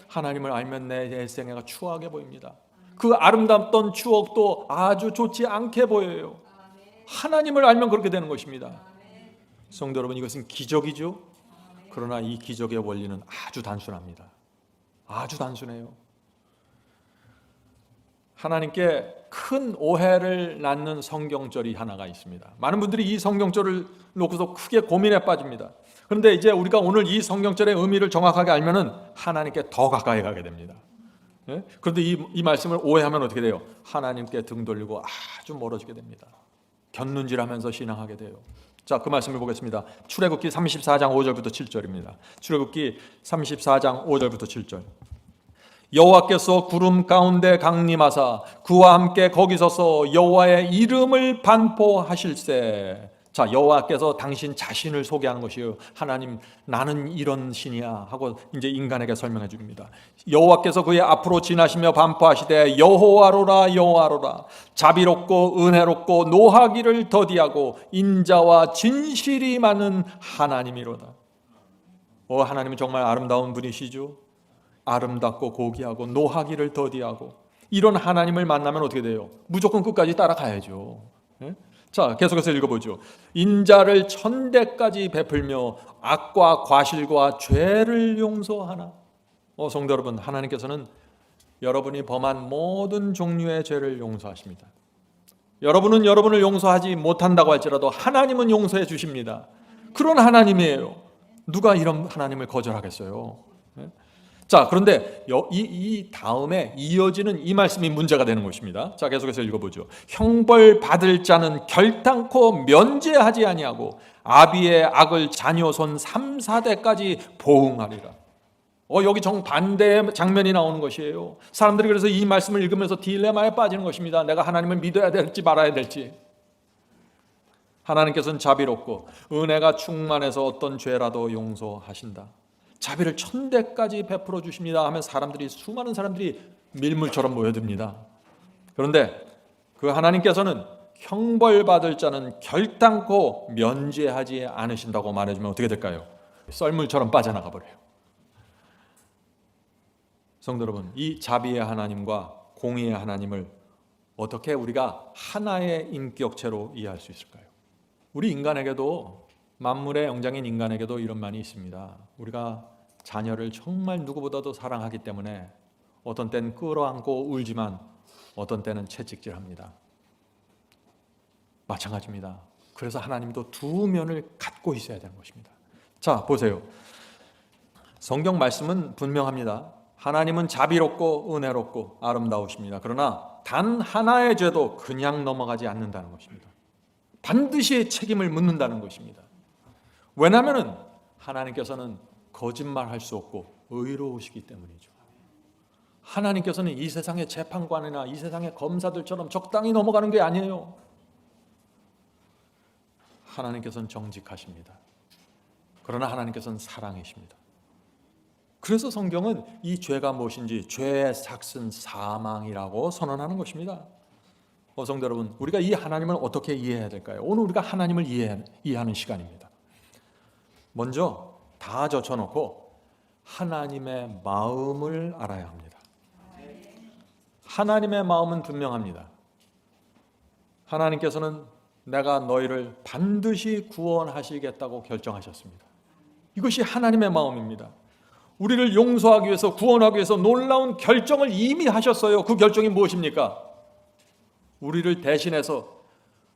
하나님을 알면 내 일생애가 추하게 보입니다. 그 아름답던 추억도 아주 좋지 않게 보여요. 하나님을 알면 그렇게 되는 것입니다. 성도 여러분, 이것은 기적이죠. 그러나 이 기적의 원리는 아주 단순합니다. 아주 단순해요. 하나님께 큰 오해를 낳는 성경절이 하나가 있습니다. 많은 분들이 이 성경절을 놓고서 크게 고민에 빠집니다. 그런데 이제 우리가 오늘 이 성경절의 의미를 정확하게 알면은 하나님께 더 가까이 가게 됩니다. 그런데 이 말씀을 오해하면 어떻게 돼요? 하나님께 등 돌리고 아주 멀어지게 됩니다. 곁눈질하면서 신앙하게 돼요. 자, 그 말씀을 보겠습니다. 출애굽기 34장 5절부터 7절입니다. 출애굽기 34장 5절부터 7절. 여호와께서 구름 가운데 강림하사 그와 함께 거기 서서 여호와의 이름을 반포하실세. 자, 여호와께서 당신 자신을 소개하는 것이에요. 하나님, 나는 이런 신이야 하고 이제 인간에게 설명해 줍니다. 여호와께서 그의 앞으로 지나시며 반포하시되 여호와로라 여호와로라, 자비롭고 은혜롭고 노하기를 더디하고 인자와 진실이 많은 하나님이로다. 하나님은 정말 아름다운 분이시죠. 아름답고 고귀하고 노하기를 더디하고, 이런 하나님을 만나면 어떻게 돼요? 무조건 끝까지 따라가야죠. 자, 계속해서 읽어보죠. 인자를 천대까지 베풀며 악과 과실과 죄를 용서하나. 성도 여러분, 하나님께서는 여러분이 범한 모든 종류의 죄를 용서하십니다. 여러분은 여러분을 용서하지 못한다고 할지라도 하나님은 용서해 주십니다. 그런 하나님이에요. 누가 이런 하나님을 거절하겠어요? 자, 그런데 이 다음에 이어지는 이 말씀이 문제가 되는 것입니다. 자, 계속해서 읽어보죠. 형벌 받을 자는 결단코 면제하지 아니하고 아비의 악을 자녀 손 3, 4대까지 보응하리라. 여기 정반대의 장면이 나오는 것이에요. 사람들이 그래서 이 말씀을 읽으면서 딜레마에 빠지는 것입니다. 내가 하나님을 믿어야 될지 말아야 될지. 하나님께서는 자비롭고 은혜가 충만해서 어떤 죄라도 용서하신다. 자비를 천대까지 베풀어 주십니다 하면 수많은 사람들이 밀물처럼 모여듭니다. 그런데 그 하나님께서는 형벌받을 자는 결단코 면제하지 않으신다고 말해주면 어떻게 될까요? 썰물처럼 빠져나가 버려요. 성도 여러분, 이 자비의 하나님과 공의의 하나님을 어떻게 우리가 하나의 인격체로 이해할 수 있을까요? 우리 인간에게도, 만물의 영장인 인간에게도 이런 말이 있습니다. 우리가 자녀를 정말 누구보다도 사랑하기 때문에 어떤 때는 끌어안고 울지만 어떤 때는 채찍질합니다. 마찬가지입니다. 그래서 하나님도 두 면을 갖고 있어야 되는 것입니다. 자, 보세요. 성경 말씀은 분명합니다. 하나님은 자비롭고 은혜롭고 아름다우십니다. 그러나 단 하나의 죄도 그냥 넘어가지 않는다는 것입니다. 반드시 책임을 묻는다는 것입니다. 왜냐하면 하나님께서는 거짓말할 수 없고 의로우시기 때문이죠. 하나님께서는 이 세상의 재판관이나 이 세상의 검사들처럼 적당히 넘어가는 게 아니에요. 하나님께서는 정직하십니다. 그러나 하나님께서는 사랑이십니다. 그래서 성경은 이 죄가 무엇인지 죄의 삭은 사망이라고 선언하는 것입니다. 성도 여러분, 우리가 이 하나님을 어떻게 이해해야 될까요? 오늘 우리가 하나님을 이해하는 시간입니다. 먼저 다 젖혀놓고 하나님의 마음을 알아야 합니다. 하나님의 마음은 분명합니다. 하나님께서는 내가 너희를 반드시 구원하시겠다고 결정하셨습니다. 이것이 하나님의 마음입니다. 우리를 용서하기 위해서, 구원하기 위해서 놀라운 결정을 이미 하셨어요. 그 결정이 무엇입니까? 우리를 대신해서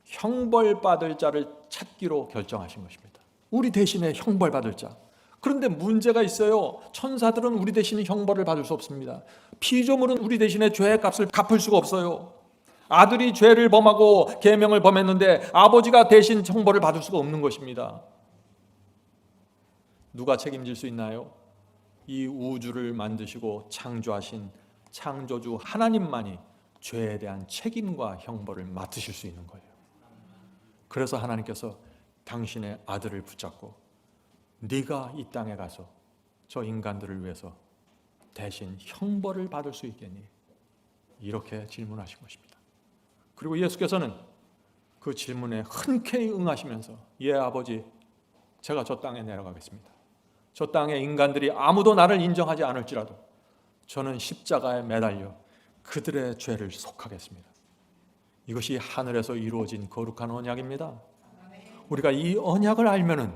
형벌받을 자를 찾기로 결정하신 것입니다. 우리 대신에 형벌받을 자. 그런데 문제가 있어요. 천사들은 우리 대신에 형벌을 받을 수 없습니다. 피조물은 우리 대신에 죄의 값을 갚을 수가 없어요. 아들이 죄를 범하고 계명을 범했는데 아버지가 대신 형벌을 받을 수가 없는 것입니다. 누가 책임질 수 있나요? 이 우주를 만드시고 창조하신 창조주 하나님만이 죄에 대한 책임과 형벌을 맡으실 수 있는 거예요. 그래서 하나님께서 당신의 아들을 붙잡고 네가 이 땅에 가서 저 인간들을 위해서 대신 형벌을 받을 수 있겠니? 이렇게 질문하신 것입니다. 그리고 예수께서는 그 질문에 흔쾌히 응하시면서 예 아버지, 제가 저 땅에 내려가겠습니다. 저 땅에 인간들이 아무도 나를 인정하지 않을지라도 저는 십자가에 매달려 그들의 죄를 속하겠습니다. 이것이 하늘에서 이루어진 거룩한 언약입니다. 우리가 이 언약을 알면은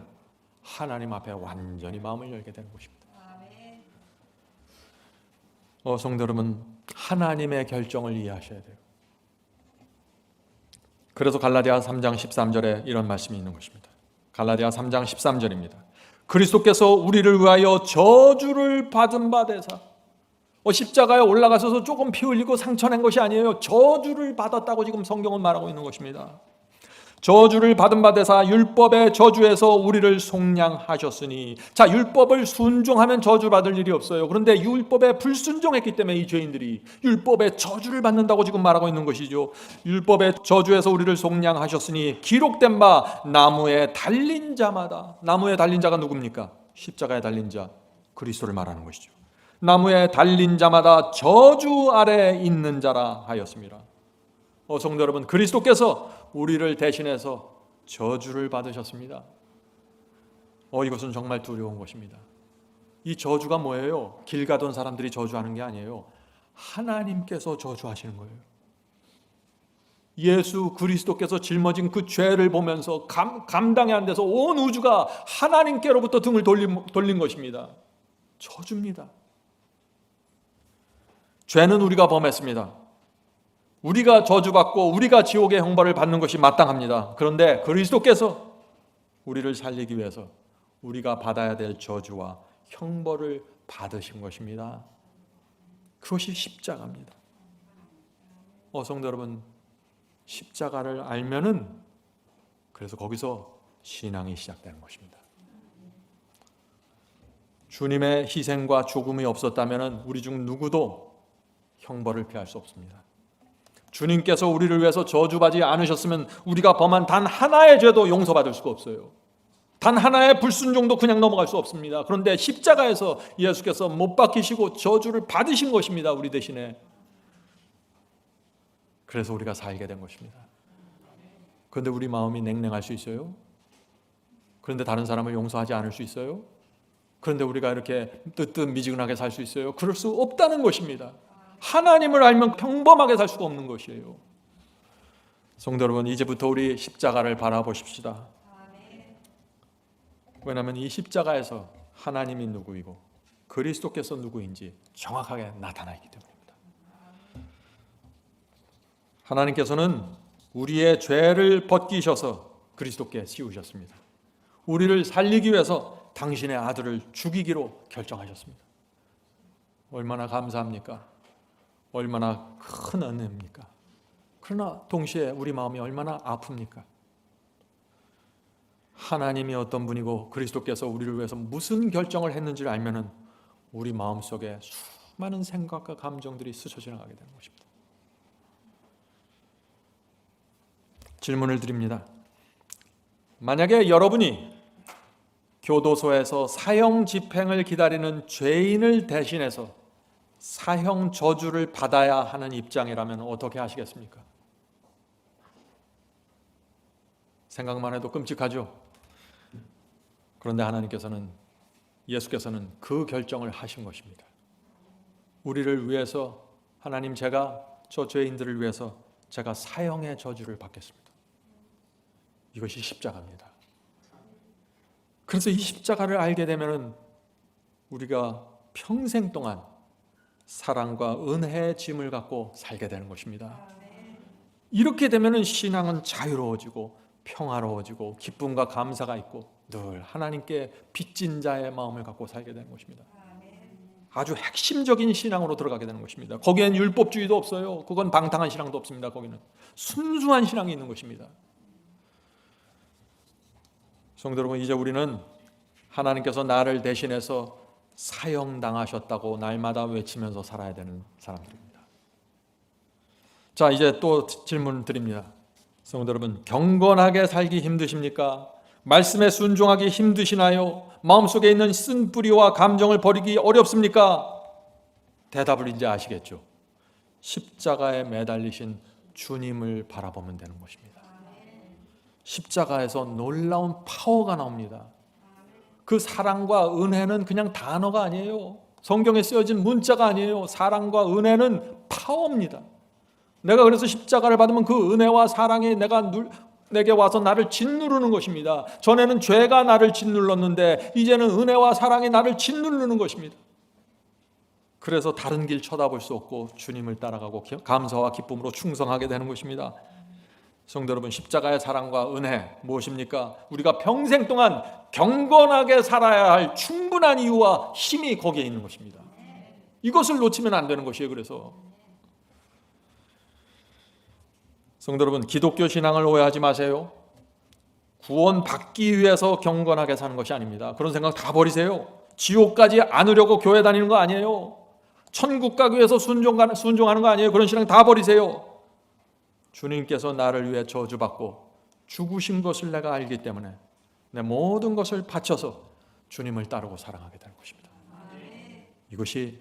하나님 앞에 완전히 마음을 열게 되는 것입니다. 성도 여러분, 하나님의 결정을 이해하셔야 돼요. 그래서 갈라디아 3장 13절에 이런 말씀이 있는 것입니다. 갈라디아 3장 13절입니다. 그리스도께서 우리를 위하여 저주를 받은 바 되사, 십자가에 올라가셔서 조금 피 흘리고 상처 낸 것이 아니에요. 저주를 받았다고 지금 성경은 말하고 있는 것입니다. 저주를 받은 바 되사 율법의 저주에서 우리를 속량하셨으니. 자, 율법을 순종하면 저주받을 일이 없어요. 그런데 율법에 불순종했기 때문에 이 죄인들이 율법의 저주를 받는다고 지금 말하고 있는 것이죠. 율법의 저주에서 우리를 속량하셨으니 기록된 바 나무에 달린 자마다. 나무에 달린 자가 누굽니까? 십자가에 달린 자, 그리스도를 말하는 것이죠. 나무에 달린 자마다 저주 아래 있는 자라 하였습니다. 성도 여러분, 그리스도께서 우리를 대신해서 저주를 받으셨습니다. 이것은 정말 두려운 것입니다. 이 저주가 뭐예요? 길 가던 사람들이 저주하는 게 아니에요. 하나님께서 저주하시는 거예요. 예수 그리스도께서 짊어진 그 죄를 보면서 감당이 안 돼서 온 우주가 하나님께로부터 등을 돌린 것입니다. 저주입니다. 죄는 우리가 범했습니다. 우리가 저주받고 우리가 지옥의 형벌을 받는 것이 마땅합니다. 그런데 그리스도께서 우리를 살리기 위해서 우리가 받아야 될 저주와 형벌을 받으신 것입니다. 그것이 십자가입니다. 성도 여러분, 십자가를 알면은 그래서 거기서 신앙이 시작되는 것입니다. 주님의 희생과 죽음이 없었다면 우리 중 누구도 형벌을 피할 수 없습니다. 주님께서 우리를 위해서 저주받지 않으셨으면 우리가 범한 단 하나의 죄도 용서받을 수가 없어요. 단 하나의 불순종도 그냥 넘어갈 수 없습니다. 그런데 십자가에서 예수께서 못 박히시고 저주를 받으신 것입니다. 우리 대신에. 그래서 우리가 살게 된 것입니다. 그런데 우리 마음이 냉랭할 수 있어요? 그런데 다른 사람을 용서하지 않을 수 있어요? 그런데 우리가 이렇게 뜨뜻미지근하게 살 수 있어요? 그럴 수 없다는 것입니다. 하나님을 알면 평범하게 살 수가 없는 것이에요. 성도 여러분, 이제부터 우리 십자가를 바라보십시다. 왜냐하면 이 십자가에서 하나님이 누구이고 그리스도께서 누구인지 정확하게 나타나 있기 때문입니다. 하나님께서는 우리의 죄를 벗기셔서 그리스도께 씌우셨습니다. 우리를 살리기 위해서 당신의 아들을 죽이기로 결정하셨습니다. 얼마나 감사합니까? 얼마나 큰 은혜입니까? 그러나 동시에 우리 마음이 얼마나 아픕니까? 하나님이 어떤 분이고 그리스도께서 우리를 위해서 무슨 결정을 했는지를 알면은 우리 마음속에 수많은 생각과 감정들이 스쳐 지나가게 되는 것입니다. 질문을 드립니다. 만약에 여러분이 교도소에서 사형 집행을 기다리는 죄인을 대신해서 사형 저주를 받아야 하는 입장이라면 어떻게 하시겠습니까? 생각만 해도 끔찍하죠? 그런데 예수께서는 그 결정을 하신 것입니다. 우리를 위해서 하나님, 제가 저 죄인들을 위해서 제가 사형의 저주를 받겠습니다. 이것이 십자가입니다. 그래서 이 십자가를 알게 되면 우리가 평생 동안 사랑과 은혜의 짐을 갖고 살게 되는 것입니다. 이렇게 되면 신앙은 자유로워지고 평화로워지고 기쁨과 감사가 있고 늘 하나님께 빚진 자의 마음을 갖고 살게 되는 것입니다. 아주 핵심적인 신앙으로 들어가게 되는 것입니다. 거기엔 율법주의도 없어요. 그건 방탕한 신앙도 없습니다. 거기는 순수한 신앙이 있는 것입니다. 성도 여러분, 이제 우리는 하나님께서 나를 대신해서 사형당하셨다고 날마다 외치면서 살아야 되는 사람들입니다. 자, 이제 또 질문 드립니다. 성도 여러분, 경건하게 살기 힘드십니까? 말씀에 순종하기 힘드시나요? 마음속에 있는 쓴뿌리와 감정을 버리기 어렵습니까? 대답을 이제 아시겠죠? 십자가에 매달리신 주님을 바라보면 되는 것입니다. 십자가에서 놀라운 파워가 나옵니다. 그 사랑과 은혜는 그냥 단어가 아니에요. 성경에 쓰여진 문자가 아니에요. 사랑과 은혜는 파워입니다. 내가 그래서 십자가를 받으면 그 은혜와 사랑이 내게 와서 나를 짓누르는 것입니다. 전에는 죄가 나를 짓눌렀는데 이제는 은혜와 사랑이 나를 짓누르는 것입니다. 그래서 다른 길 쳐다볼 수 없고 주님을 따라가고 감사와 기쁨으로 충성하게 되는 것입니다. 성도 여러분, 십자가의 사랑과 은혜 무엇입니까? 우리가 평생 동안 경건하게 살아야 할 충분한 이유와 힘이 거기에 있는 것입니다. 이것을 놓치면 안 되는 것이에요. 그래서 성도 여러분, 기독교 신앙을 오해하지 마세요. 구원받기 위해서 경건하게 사는 것이 아닙니다. 그런 생각 다 버리세요. 지옥까지 안으려고 교회 다니는 거 아니에요. 천국 가기 위해서 순종하는 거 아니에요. 그런 신앙 다 버리세요. 주님께서 나를 위해 저주받고 죽으신 것을 내가 알기 때문에 내 모든 것을 바쳐서 주님을 따르고 사랑하게 될 것입니다. 이것이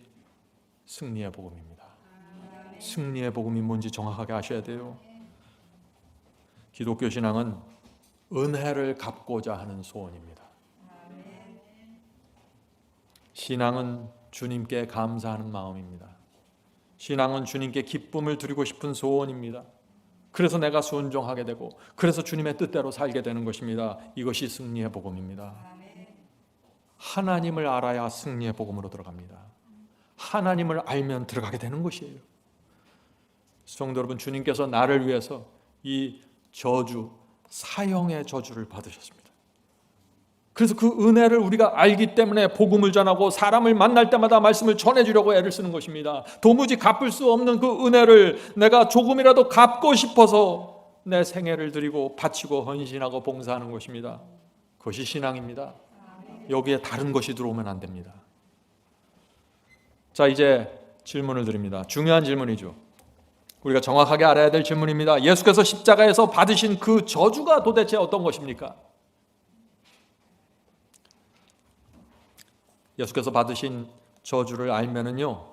승리의 복음입니다. 승리의 복음이 뭔지 정확하게 아셔야 돼요. 기독교 신앙은 은혜를 갚고자 하는 소원입니다. 신앙은 주님께 감사하는 마음입니다. 신앙은 주님께 기쁨을 드리고 싶은 소원입니다. 그래서 내가 순종하게 되고 그래서 주님의 뜻대로 살게 되는 것입니다. 이것이 승리의 복음입니다. 하나님을 알아야 승리의 복음으로 들어갑니다. 하나님을 알면 들어가게 되는 것이에요. 성도 여러분, 주님께서 나를 위해서 이 저주, 사형의 저주를 받으셨습니다. 그래서 그 은혜를 우리가 알기 때문에 복음을 전하고 사람을 만날 때마다 말씀을 전해주려고 애를 쓰는 것입니다. 도무지 갚을 수 없는 그 은혜를 내가 조금이라도 갚고 싶어서 내 생애를 드리고 바치고 헌신하고 봉사하는 것입니다. 그것이 신앙입니다. 여기에 다른 것이 들어오면 안 됩니다. 자, 이제 질문을 드립니다. 중요한 질문이죠. 우리가 정확하게 알아야 될 질문입니다. 예수께서 십자가에서 받으신 그 저주가 도대체 어떤 것입니까? 예수께서 받으신 저주를 알면은요,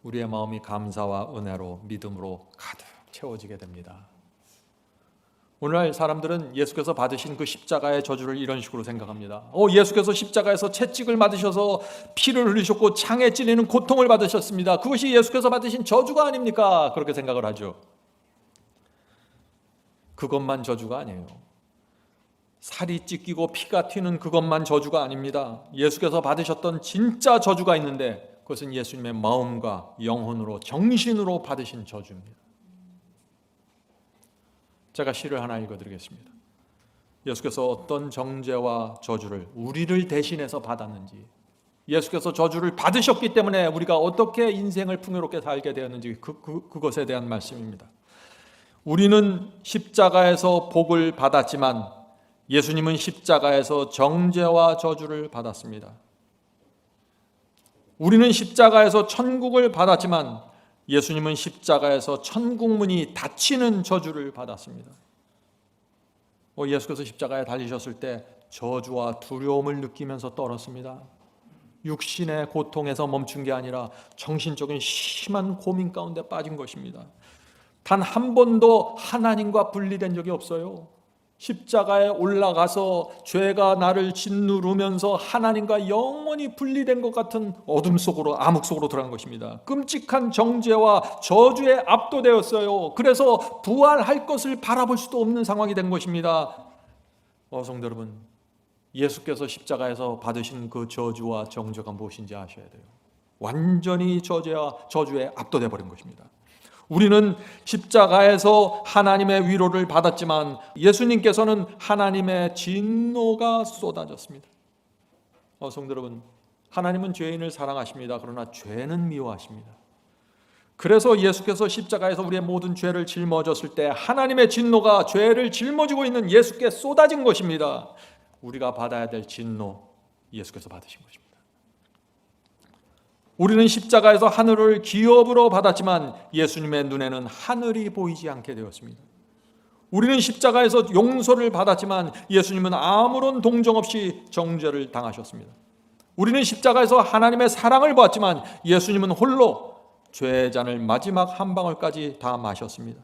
우리의 마음이 감사와 은혜로 믿음으로 가득 채워지게 됩니다. 오늘날 사람들은 예수께서 받으신 그 십자가의 저주를 이런 식으로 생각합니다. 예수께서 십자가에서 채찍을 맞으셔서 피를 흘리셨고 창에 찔리는 고통을 받으셨습니다. 그것이 예수께서 받으신 저주가 아닙니까? 그렇게 생각을 하죠. 그것만 저주가 아니에요. 살이 찢기고 피가 튀는 그것만 저주가 아닙니다. 예수께서 받으셨던 진짜 저주가 있는데 그것은 예수님의 마음과 영혼으로 정신으로 받으신 저주입니다. 제가 시를 하나 읽어드리겠습니다. 예수께서 어떤 정죄와 저주를 우리를 대신해서 받았는지, 예수께서 저주를 받으셨기 때문에 우리가 어떻게 인생을 풍요롭게 살게 되었는지 그것에 대한 말씀입니다. 우리는 십자가에서 복을 받았지만 예수님은 십자가에서 정죄와 저주를 받았습니다. 우리는 십자가에서 천국을 받았지만 예수님은 십자가에서 천국문이 닫히는 저주를 받았습니다. 예수께서 십자가에 달리셨을 때 저주와 두려움을 느끼면서 떨었습니다. 육신의 고통에서 멈춘 게 아니라 정신적인 심한 고민 가운데 빠진 것입니다. 단 한 번도 하나님과 분리된 적이 없어요. 십자가에 올라가서 죄가 나를 짓누르면서 하나님과 영원히 분리된 것 같은 어둠 속으로, 암흑 속으로 들어간 것입니다. 끔찍한 정죄와 저주에 압도되었어요. 그래서 부활할 것을 바라볼 수도 없는 상황이 된 것입니다. 성도 여러분, 예수께서 십자가에서 받으신 그 저주와 정죄가 무엇인지 아셔야 돼요. 완전히 저주에 압도돼 버린 것입니다. 우리는 십자가에서 하나님의 위로를 받았지만 예수님께서는 하나님의 진노가 쏟아졌습니다. 성도 여러분, 하나님은 죄인을 사랑하십니다. 그러나 죄는 미워하십니다. 그래서 예수께서 십자가에서 우리의 모든 죄를 짊어졌을 때 하나님의 진노가 죄를 짊어지고 있는 예수께 쏟아진 것입니다. 우리가 받아야 될 진노, 예수께서 받으신 것입니다. 우리는 십자가에서 하늘을 기업으로 받았지만 예수님의 눈에는 하늘이 보이지 않게 되었습니다. 우리는 십자가에서 용서를 받았지만 예수님은 아무런 동정 없이 정죄를 당하셨습니다. 우리는 십자가에서 하나님의 사랑을 받았지만 예수님은 홀로 죄의 잔을 마지막 한 방울까지 다 마셨습니다.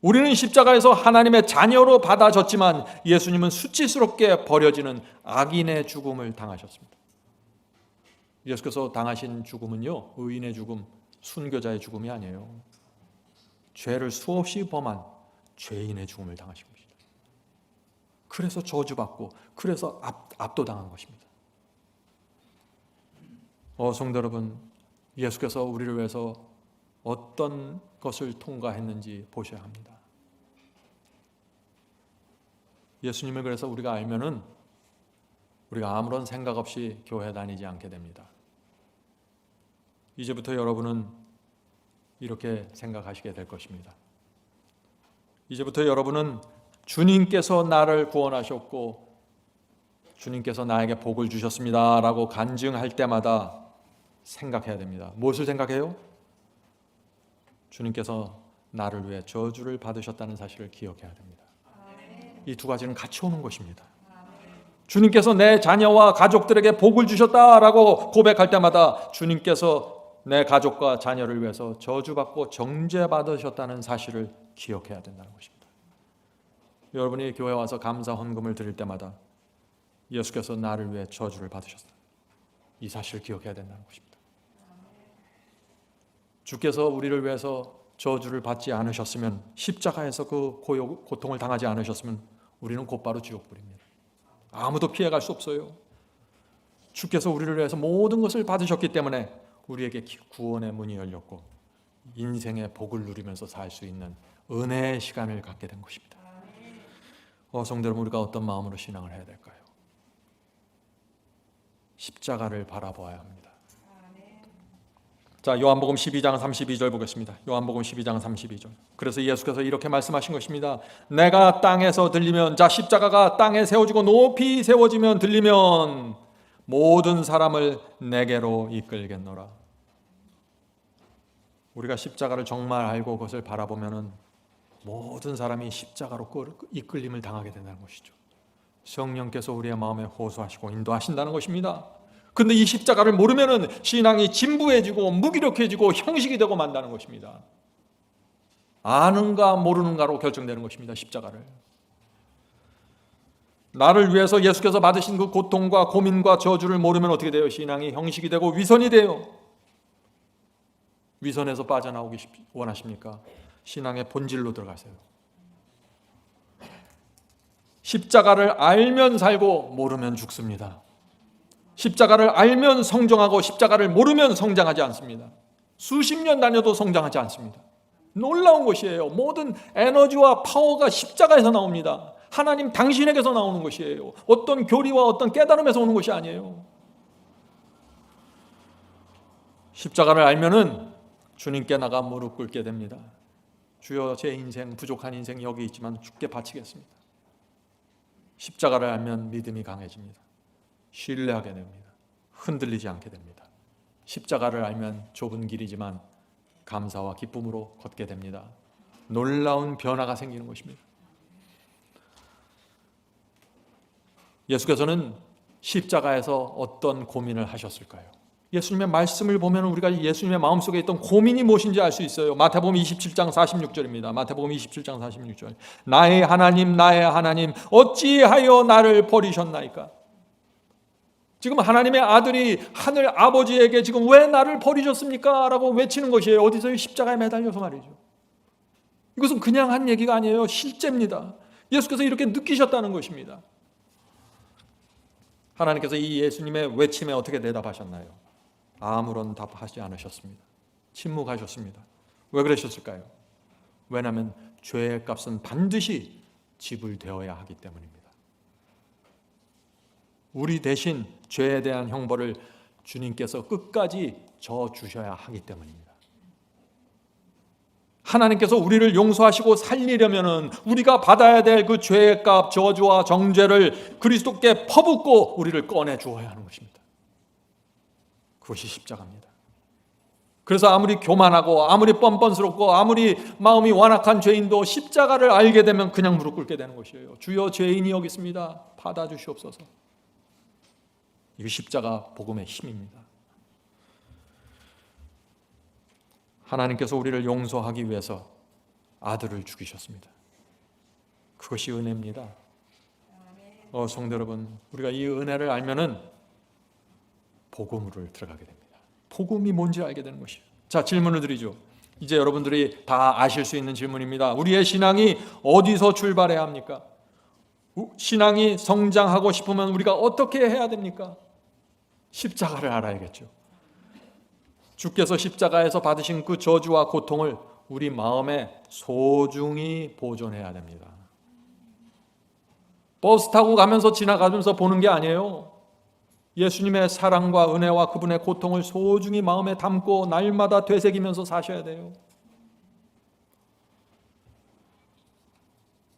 우리는 십자가에서 하나님의 자녀로 받아졌지만 예수님은 수치스럽게 버려지는 악인의 죽음을 당하셨습니다. 예수께서 당하신 죽음은요, 의인의 죽음, 순교자의 죽음이 아니에요. 죄를 수없이 범한 죄인의 죽음을 당하신 것입니다. 그래서 저주받고 그래서 압도당한 것입니다. 성도 여러분, 예수께서 우리를 위해서 어떤 것을 통과했는지 보셔야 합니다. 예수님을 그래서 우리가 알면은 우리가 아무런 생각 없이 교회 다니지 않게 됩니다. 이제부터 여러분은 이렇게 생각하시게 될 것입니다. 이제부터 여러분은 주님께서 나를 구원하셨고 주님께서 나에게 복을 주셨습니다 라고 간증할 때마다 생각해야 됩니다. 무엇을 생각해요? 주님께서 나를 위해 저주를 받으셨다는 사실을 기억해야 됩니다. 이 두 가지는 같이 오는 것입니다. 주님께서 내 자녀와 가족들에게 복을 주셨다라고 고백할 때마다 주님께서 내 가족과 자녀를 위해서 저주받고 정죄받으셨다는 사실을 기억해야 된다는 것입니다. 여러분이 교회 와서 감사 헌금을 드릴 때마다 예수께서 나를 위해 저주를 받으셨다, 이 사실을 기억해야 된다는 것입니다. 주께서 우리를 위해서 저주를 받지 않으셨으면, 십자가에서 그 고통을 당하지 않으셨으면 우리는 곧바로 지옥불입니다. 아무도 피해갈 수 없어요. 주께서 우리를 위해서 모든 것을 받으셨기 때문에 우리에게 구원의 문이 열렸고 인생의 복을 누리면서 살 수 있는 은혜의 시간을 갖게 된 것입니다. 성도 여러분, 우리가 어떤 마음으로 신앙을 해야 될까요? 십자가를 바라보아야 합니다. 자, 요한복음 12장 32절 보겠습니다. 요한복음 12장 32절. 그래서 예수께서 이렇게 말씀하신 것입니다. 내가 땅에서 들리면, 자, 십자가가 땅에 세워지고 높이 세워지면, 들리면 모든 사람을 내게로 이끌겠노라. 우리가 십자가를 정말 알고 그것을 바라보면은 모든 사람이 십자가로 이끌림을 당하게 된다는 것이죠. 성령께서 우리의 마음에 호소하시고 인도하신다는 것입니다. 근데 이 십자가를 모르면은 신앙이 진부해지고 무기력해지고 형식이 되고 만다는 것입니다. 아는가 모르는가로 결정되는 것입니다. 십자가를. 나를 위해서 예수께서 받으신 그 고통과 고민과 저주를 모르면 어떻게 돼요? 신앙이 형식이 되고 위선이 돼요. 위선에서 빠져나오기 원하십니까? 신앙의 본질로 들어가세요. 십자가를 알면 살고 모르면 죽습니다. 십자가를 알면 성장하고 십자가를 모르면 성장하지 않습니다. 수십 년 다녀도 성장하지 않습니다. 놀라운 것이에요. 모든 에너지와 파워가 십자가에서 나옵니다. 하나님 당신에게서 나오는 것이에요. 어떤 교리와 어떤 깨달음에서 오는 것이 아니에요. 십자가를 알면은 주님께 나가 무릎 꿇게 됩니다. 주여, 제 인생, 부족한 인생 여기 있지만 주께 바치겠습니다. 십자가를 알면 믿음이 강해집니다. 신뢰하게 됩니다. 흔들리지 않게 됩니다. 십자가를 알면 좁은 길이지만 감사와 기쁨으로 걷게 됩니다. 놀라운 변화가 생기는 것입니다. 예수께서는 십자가에서 어떤 고민을 하셨을까요? 예수님의 말씀을 보면 우리가 예수님의 마음속에 있던 고민이 무엇인지 알 수 있어요. 마태복음 27장 46절입니다. 마태복음 27장 46절. 나의 하나님, 나의 하나님, 어찌하여 나를 버리셨나이까? 지금 하나님의 아들이 하늘 아버지에게 지금 왜 나를 버리셨습니까? 라고 외치는 것이에요. 어디서 십자가에 매달려서 말이죠. 이것은 그냥 한 얘기가 아니에요. 실제입니다. 예수께서 이렇게 느끼셨다는 것입니다. 하나님께서 이 예수님의 외침에 어떻게 대답하셨나요? 아무런 답하지 않으셨습니다. 침묵하셨습니다. 왜 그러셨을까요? 왜냐하면 죄의 값은 반드시 지불되어야 하기 때문입니다. 우리 대신 죄에 대한 형벌을 주님께서 끝까지 져주셔야 하기 때문입니다. 하나님께서 우리를 용서하시고 살리려면 우리가 받아야 될 그 죄의 값, 저주와 정죄를 그리스도께 퍼붓고 우리를 꺼내 주어야 하는 것입니다. 그것이 십자가입니다. 그래서 아무리 교만하고 아무리 뻔뻔스럽고 아무리 마음이 완악한 죄인도 십자가를 알게 되면 그냥 무릎 꿇게 되는 것이에요. 주여 죄인이 여기 있습니다. 받아주시옵소서. 이거 십자가 복음의 힘입니다. 하나님께서 우리를 용서하기 위해서 아들을 죽이셨습니다. 그것이 은혜입니다. 성도 여러분, 우리가 이 은혜를 알면은 복음으로 들어가게 됩니다. 복음이 뭔지 알게 되는 것이에요. 자, 질문을 드리죠. 이제 여러분들이 다 아실 수 있는 질문입니다. 우리의 신앙이 어디서 출발해야 합니까? 신앙이 성장하고 싶으면 우리가 어떻게 해야 됩니까? 십자가를 알아야겠죠. 주께서 십자가에서 받으신 그 저주와 고통을 우리 마음에 소중히 보존해야 됩니다. 버스 타고 가면서 지나가면서 보는 게 아니에요. 예수님의 사랑과 은혜와 그분의 고통을 소중히 마음에 담고 날마다 되새기면서 사셔야 돼요.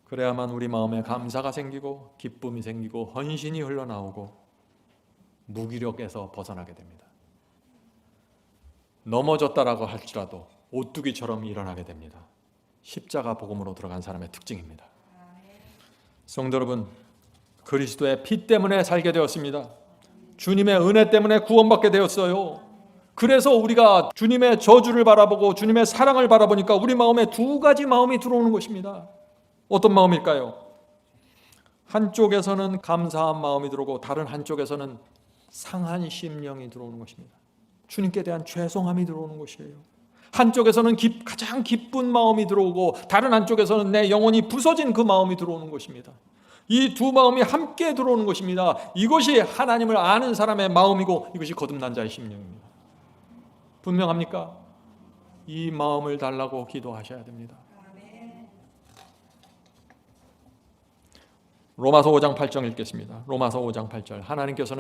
그래야만 우리 마음에 감사가 생기고 기쁨이 생기고 헌신이 흘러나오고 무기력에서 벗어나게 됩니다. 넘어졌다라고 할지라도 오뚜기처럼 일어나게 됩니다. 십자가 복음으로 들어간 사람의 특징입니다. 성도 여러분, 그리스도의 피 때문에 살게 되었습니다. 주님의 은혜 때문에 구원받게 되었어요. 그래서 우리가 주님의 저주를 바라보고 주님의 사랑을 바라보니까 우리 마음에 두 가지 마음이 들어오는 것입니다. 어떤 마음일까요? 한쪽에서는 감사한 마음이 들어오고 다른 한쪽에서는 상한 심령이 들어오는 것입니다. 주님께 대한 죄송함이 들어오는 것이에요. 한쪽에서는 가장 기쁜 마음이 들어오고 다른 한쪽에서는 내 영혼이 부서진 그 마음이 들어오는 것입니다. 이 두 마음이 함께 들어오는 것입니다. 이것이 하나님을 아는 사람의 마음이고 이것이 거듭난 자의 심령입니다. 분명합니까? 이 마음을 달라고 기도하셔야 됩니다. 로마서 5장 8절 읽겠습니다. 로마서 5장 8절. 하나님께서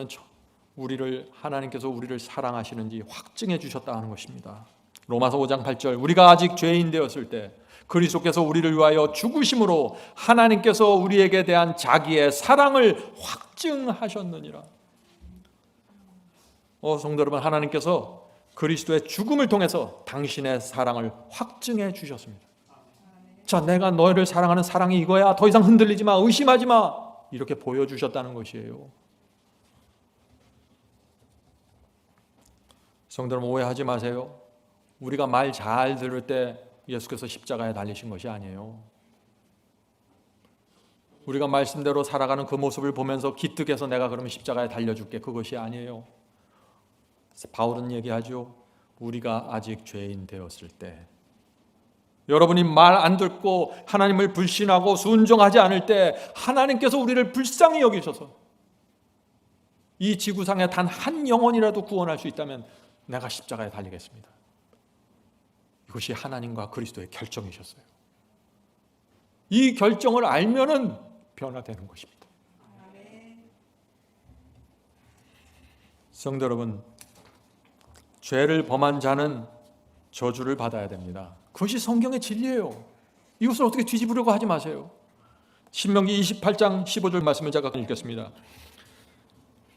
우리를 사랑하시는지 확증해 주셨다 하는 것입니다. 로마서 5장 8절. 우리가 아직 죄인 되었을 때 그리스도께서 우리를 위하여 죽으심으로 하나님께서 우리에게 대한 자기의 사랑을 확증하셨느니라. 성도 여러분, 하나님께서 그리스도의 죽음을 통해서 당신의 사랑을 확증해 주셨습니다. 자, 내가 너희를 사랑하는 사랑이 이거야. 더 이상 흔들리지 마. 의심하지 마. 이렇게 보여주셨다는 것이에요. 성도 여러분, 오해하지 마세요. 우리가 말 잘 들을 때 예수께서 십자가에 달리신 것이 아니에요. 우리가 말씀대로 살아가는 그 모습을 보면서 기특해서 내가 그러면 십자가에 달려줄게, 그것이 아니에요. 바울은 얘기하죠. 우리가 아직 죄인 되었을 때, 여러분이 말 안 듣고 하나님을 불신하고 순종하지 않을 때 하나님께서 우리를 불쌍히 여기셔서 이 지구상에 단 한 영혼이라도 구원할 수 있다면 내가 십자가에 달리겠습니다. 이것이 하나님과 그리스도의 결정이셨어요. 이 결정을 알면은 변화되는 것입니다. 성도 여러분, 죄를 범한 자는 저주를 받아야 됩니다. 그것이 성경의 진리예요. 이것을 어떻게 뒤집으려고 하지 마세요. 신명기 28장 15절 말씀을 제가 읽겠습니다.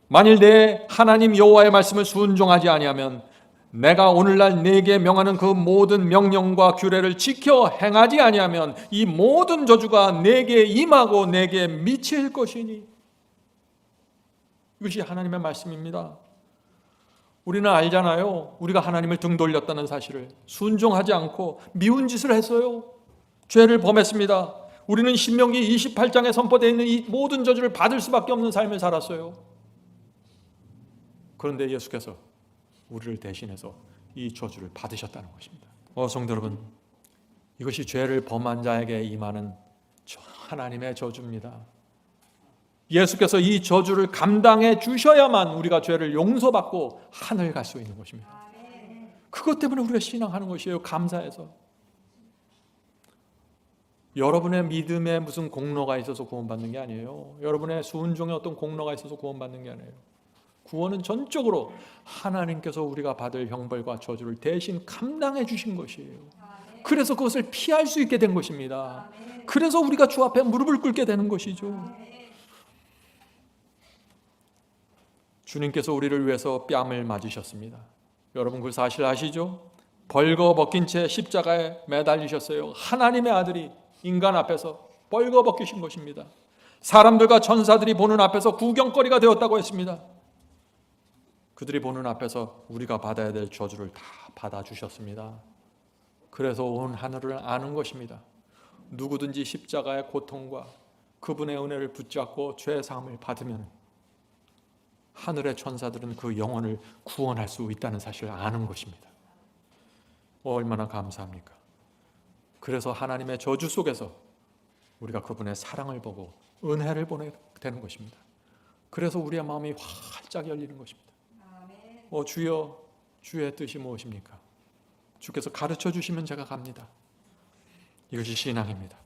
만일 내 하나님 여호와의 말씀을 순종하지 아니하면 내가 오늘날 네게 명하는 그 모든 명령과 규례를 지켜 행하지 아니하면 이 모든 저주가 네게 임하고 네게 미칠 것이니. 이것이 하나님의 말씀입니다. 우리는 알잖아요. 우리가 하나님을 등 돌렸다는 사실을. 순종하지 않고 미운 짓을 했어요. 죄를 범했습니다. 우리는 신명기 28장에 선포되어 있는 이 모든 저주를 받을 수밖에 없는 삶을 살았어요. 그런데 예수께서 우리를 대신해서 이 저주를 받으셨다는 것입니다. 성도 여러분, 이것이 죄를 범한 자에게 임하는 하나님의 저주입니다. 예수께서 이 저주를 감당해 주셔야만 우리가 죄를 용서받고 하늘 갈 수 있는 것입니다. 그것 때문에 우리가 신앙하는 것이에요. 감사해서. 여러분의 믿음에 무슨 공로가 있어서 구원받는 게 아니에요. 여러분의 순종에 어떤 공로가 있어서 구원받는 게 아니에요. 구원은 전적으로 하나님께서 우리가 받을 형벌과 저주를 대신 감당해 주신 것이에요. 그래서 그것을 피할 수 있게 된 것입니다. 그래서 우리가 주 앞에 무릎을 꿇게 되는 것이죠. 주님께서 우리를 위해서 뺨을 맞으셨습니다. 여러분 그 사실 아시죠? 벌거벗긴 채 십자가에 매달리셨어요. 하나님의 아들이 인간 앞에서 벌거벗기신 것입니다. 사람들과 천사들이 보는 앞에서 구경거리가 되었다고 했습니다. 그들이 보는 앞에서 우리가 받아야 될 저주를 다 받아주셨습니다. 그래서 온 하늘을 아는 것입니다. 누구든지 십자가의 고통과 그분의 은혜를 붙잡고 죄의 사함을 받으면 하늘의 천사들은 그 영혼을 구원할 수 있다는 사실을 아는 것입니다. 얼마나 감사합니까? 그래서 하나님의 저주 속에서 우리가 그분의 사랑을 보고 은혜를 보내야 되는 것입니다. 그래서 우리의 마음이 활짝 열리는 것입니다. 주여, 주의 뜻이 무엇입니까? 주께서 가르쳐 주시면 제가 갑니다. 이것이 신앙입니다.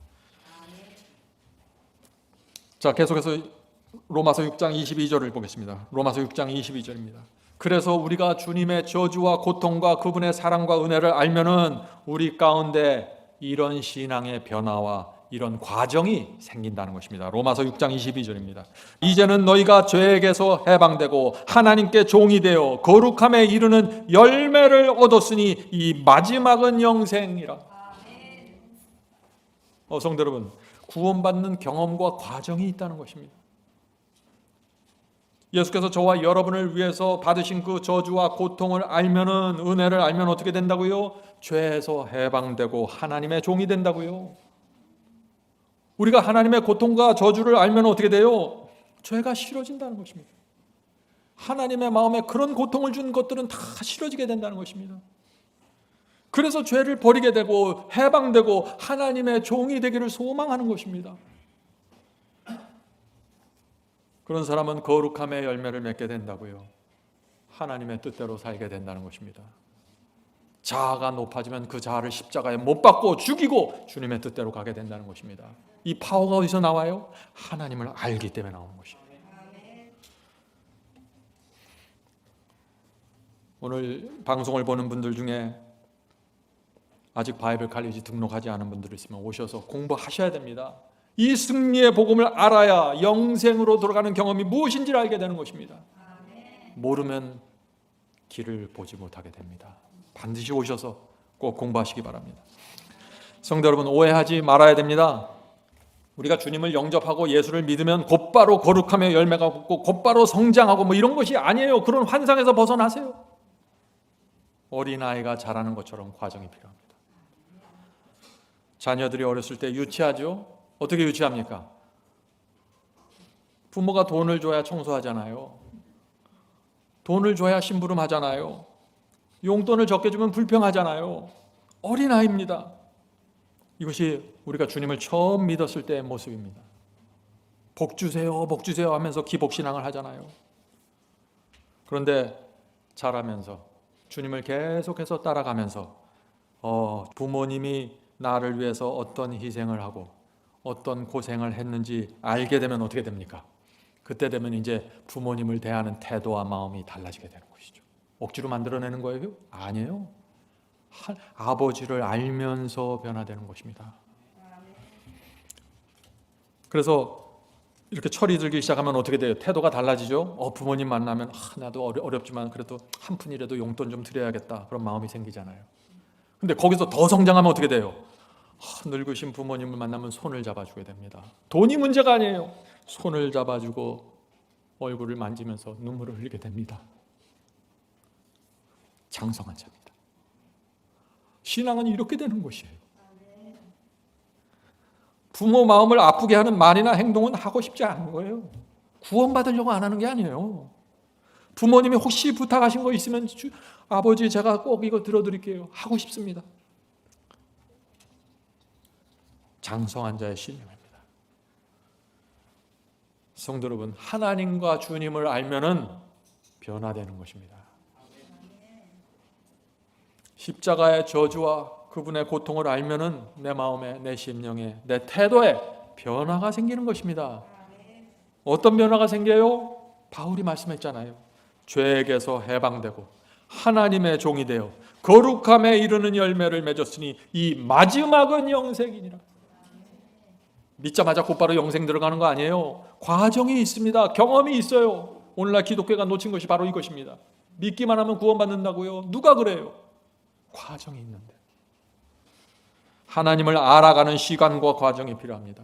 자, 계속해서 로마서 6장 22절을 보겠습니다. 로마서 6장 22절입니다. 그래서 우리가 주님의 저주와 고통과 그분의 사랑과 은혜를 알면은 우리 가운데 이런 신앙의 변화와 이런 과정이 생긴다는 것입니다. 로마서 6장 22절입니다. 이제는 너희가 죄에게서 해방되고 하나님께 종이 되어 거룩함에 이르는 열매를 얻었으니 이 마지막은 영생이라. 성도 여러분, 구원받는 경험과 과정이 있다는 것입니다. 예수께서 저와 여러분을 위해서 받으신 그 저주와 고통을 알면은, 은혜를 알면 어떻게 된다고요? 죄에서 해방되고 하나님의 종이 된다고요. 우리가 하나님의 고통과 저주를 알면 어떻게 돼요? 죄가 싫어진다는 것입니다. 하나님의 마음에 그런 고통을 준 것들은 다 싫어지게 된다는 것입니다. 그래서 죄를 버리게 되고 해방되고 하나님의 종이 되기를 소망하는 것입니다. 그런 사람은 거룩함의 열매를 맺게 된다고요. 하나님의 뜻대로 살게 된다는 것입니다. 자아가 높아지면 그 자아를 십자가에 못 박고 죽이고 주님의 뜻대로 가게 된다는 것입니다. 이 파워가 어디서 나와요? 하나님을 알기 때문에 나오는 것입니다. 오늘 방송을 보는 분들 중에 아직 바이블 칼리지 등록하지 않은 분들 있으면 오셔서 공부하셔야 됩니다. 이 승리의 복음을 알아야 영생으로 돌아가는 경험이 무엇인지를 알게 되는 것입니다. 모르면 길을 보지 못하게 됩니다. 반드시 오셔서 꼭 공부하시기 바랍니다. 성도 여러분, 오해하지 말아야 됩니다. 우리가 주님을 영접하고 예수를 믿으면 곧바로 거룩함의 열매가 붙고 곧바로 성장하고 뭐 이런 것이 아니에요. 그런 환상에서 벗어나세요. 어린아이가 자라는 것처럼 과정이 필요합니다. 자녀들이 어렸을 때 유치하죠? 어떻게 유치합니까? 부모가 돈을 줘야 청소하잖아요. 돈을 줘야 심부름하잖아요. 용돈을 적게 주면 불평하잖아요. 어린아이입니다. 이것이 우리가 주님을 처음 믿었을 때의 모습입니다. 복 주세요, 복 주세요 하면서 기복신앙을 하잖아요. 그런데 자라면서 주님을 계속해서 따라가면서 부모님이 나를 위해서 어떤 희생을 하고 어떤 고생을 했는지 알게 되면 어떻게 됩니까? 그때 되면 이제 부모님을 대하는 태도와 마음이 달라지게 되는 것이죠. 억지로 만들어내는 거예요? 아니에요. 아버지를 알면서 변화되는 것입니다. 그래서 이렇게 철이 들기 시작하면 어떻게 돼요? 태도가 달라지죠. 부모님 만나면 나도 어렵지만 그래도 한 푼이라도 용돈 좀 드려야겠다, 그런 마음이 생기잖아요. 근데 거기서 더 성장하면 어떻게 돼요? 늙으신 부모님을 만나면 손을 잡아주게 됩니다. 돈이 문제가 아니에요. 손을 잡아주고 얼굴을 만지면서 눈물을 흘리게 됩니다. 장성한 자입니다. 신앙은 이렇게 되는 것이에요. 부모 마음을 아프게 하는 말이나 행동은 하고 싶지 않은 거예요. 구원받으려고 안 하는 게 아니에요. 부모님이 혹시 부탁하신 거 있으면 아버지 제가 꼭 이거 들어드릴게요 하고 싶습니다. 장성한 자의 신념입니다. 성도 여러분, 하나님과 주님을 알면은 변화되는 것입니다. 십자가의 저주와 그분의 고통을 알면은 내 마음에, 내 심령에, 내 태도에 변화가 생기는 것입니다. 어떤 변화가 생겨요? 바울이 말씀했잖아요. 죄에게서 해방되고 하나님의 종이 되어 거룩함에 이르는 열매를 맺었으니 이 마지막은 영생이니라. 믿자마자 곧바로 영생 들어가는 거 아니에요. 과정이 있습니다. 경험이 있어요. 오늘날 기독교가 놓친 것이 바로 이것입니다. 믿기만 하면 구원받는다고요? 누가 그래요? 과정이 있는데, 하나님을 알아가는 시간과 과정이 필요합니다.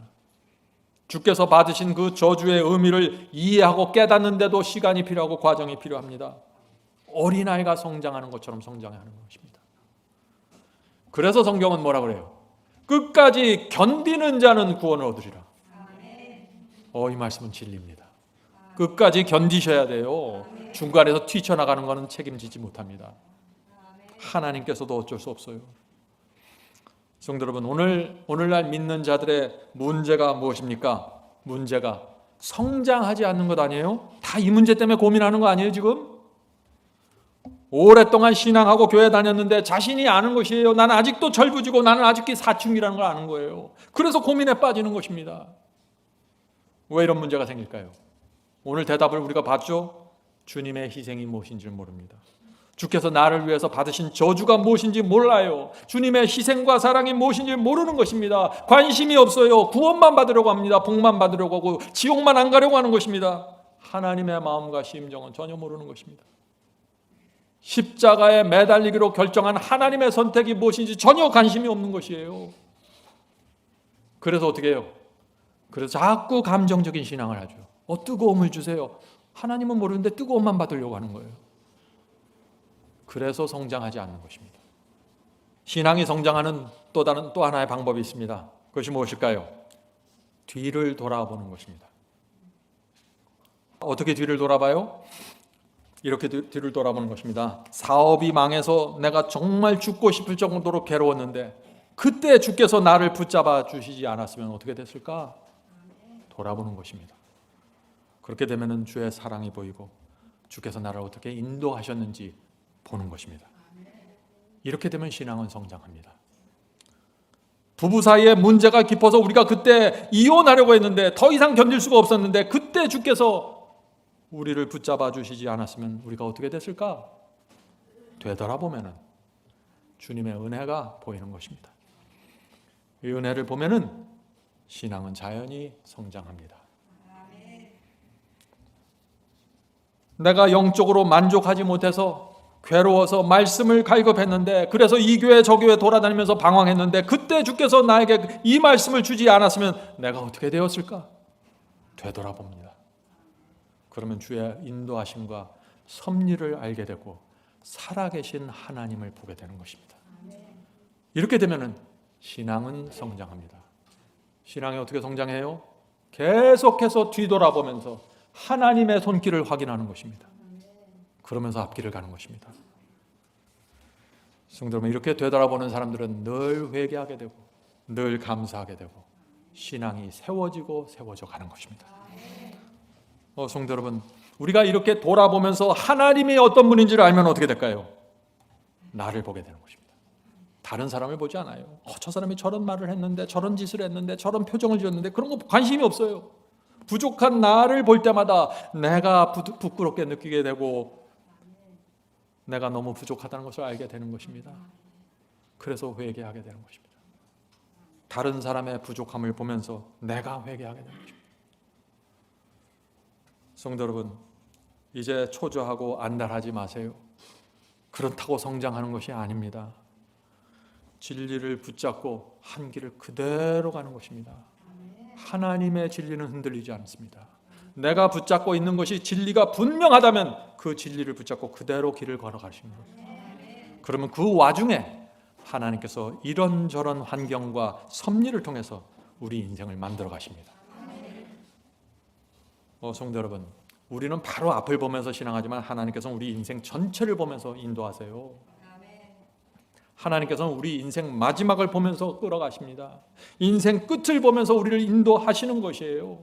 주께서 받으신 그 저주의 의미를 이해하고 깨닫는데도 시간이 필요하고 과정이 필요합니다. 어린아이가 성장하는 것처럼 성장하는 것입니다. 그래서 성경은 뭐라 그래요? 끝까지 견디는 자는 구원을 얻으리라. 이 말씀은 진리입니다. 끝까지 견디셔야 돼요. 중간에서 튀쳐나가는 것은 책임지지 못합니다. 하나님께서도 어쩔 수 없어요. 성도 여러분, 오늘날 믿는 자들의 문제가 무엇입니까? 문제가 성장하지 않는 것 아니에요? 다 이 문제 때문에 고민하는 거 아니에요 지금? 오랫동안 신앙하고 교회 다녔는데 자신이 아는 것이에요. 나는 아직도 절부지고 나는 아직도 사춘기라는 걸 아는 거예요. 그래서 고민에 빠지는 것입니다. 왜 이런 문제가 생길까요? 오늘 대답을 우리가 봤죠? 주님의 희생이 무엇인지 모릅니다. 주께서 나를 위해서 받으신 저주가 무엇인지 몰라요. 주님의 희생과 사랑이 무엇인지 모르는 것입니다. 관심이 없어요. 구원만 받으려고 합니다. 복만 받으려고 하고 지옥만 안 가려고 하는 것입니다. 하나님의 마음과 심정은 전혀 모르는 것입니다. 십자가에 매달리기로 결정한 하나님의 선택이 무엇인지 전혀 관심이 없는 것이에요. 그래서 어떻게 해요? 그래서 자꾸 감정적인 신앙을 하죠. 뜨거움을 주세요. 하나님은 모르는데 뜨거움만 받으려고 하는 거예요. 그래서 성장하지 않는 것입니다. 신앙이 성장하는 또 하나의 방법이 있습니다. 그것이 무엇일까요? 뒤를 돌아보는 것입니다. 어떻게 뒤를 돌아봐요? 이렇게 뒤를 돌아보는 것입니다. 사업이 망해서 내가 정말 죽고 싶을 정도로 괴로웠는데 그때 주께서 나를 붙잡아 주시지 않았으면 어떻게 됐을까? 돌아보는 것입니다. 그렇게 되면 주의 사랑이 보이고 주께서 나를 어떻게 인도하셨는지 보는 것입니다. 이렇게 되면 신앙은 성장합니다. 부부 사이에 문제가 깊어서 우리가 그때 이혼하려고 했는데 더 이상 견딜 수가 없었는데 그때 주께서 우리를 붙잡아 주시지 않았으면 우리가 어떻게 됐을까? 되돌아보면 주님의 은혜가 보이는 것입니다. 이 은혜를 보면 신앙은 자연히 성장합니다. 내가 영적으로 만족하지 못해서 괴로워서 말씀을 갈급했는데 그래서 이 교회 저 교회 돌아다니면서 방황했는데 그때 주께서 나에게 이 말씀을 주지 않았으면 내가 어떻게 되었을까? 되돌아봅니다. 그러면 주의 인도하심과 섭리를 알게 되고 살아계신 하나님을 보게 되는 것입니다. 이렇게 되면 신앙은 성장합니다. 신앙이 어떻게 성장해요? 계속해서 뒤돌아보면서 하나님의 손길을 확인하는 것입니다. 그러면서 앞길을 가는 것입니다. 성도 여러분, 이렇게 되돌아보는 사람들은 늘 회개하게 되고 늘 감사하게 되고 신앙이 세워지고 세워져 가는 것입니다. 성도 여러분, 우리가 이렇게 돌아보면서 하나님이 어떤 분인지를 알면 어떻게 될까요? 나를 보게 되는 것입니다. 다른 사람을 보지 않아요. 저 사람이 저런 말을 했는데 저런 짓을 했는데 저런 표정을 지었는데 그런 거 관심이 없어요. 부족한 나를 볼 때마다 내가 부끄럽게 느끼게 되고 내가 너무 부족하다는 것을 알게 되는 것입니다. 그래서 회개하게 되는 것입니다. 다른 사람의 부족함을 보면서 내가 회개하게 되는 것입니다. 성도 여러분, 이제 초조하고 안달하지 마세요. 그렇다고 성장하는 것이 아닙니다. 진리를 붙잡고 한 길을 그대로 가는 것입니다. 하나님의 진리는 흔들리지 않습니다. 내가 붙잡고 있는 것이 진리가 분명하다면 그 진리를 붙잡고 그대로 길을 걸어가시는 거예요. 그러면 그 와중에 하나님께서 이런저런 환경과 섭리를 통해서 우리 인생을 만들어 가십니다. 성도 여러분, 우리는 바로 앞을 보면서 신앙하지만 하나님께서는 우리 인생 전체를 보면서 인도하세요. 하나님께서는 우리 인생 마지막을 보면서 끌어가십니다. 인생 끝을 보면서 우리를 인도하시는 것이에요.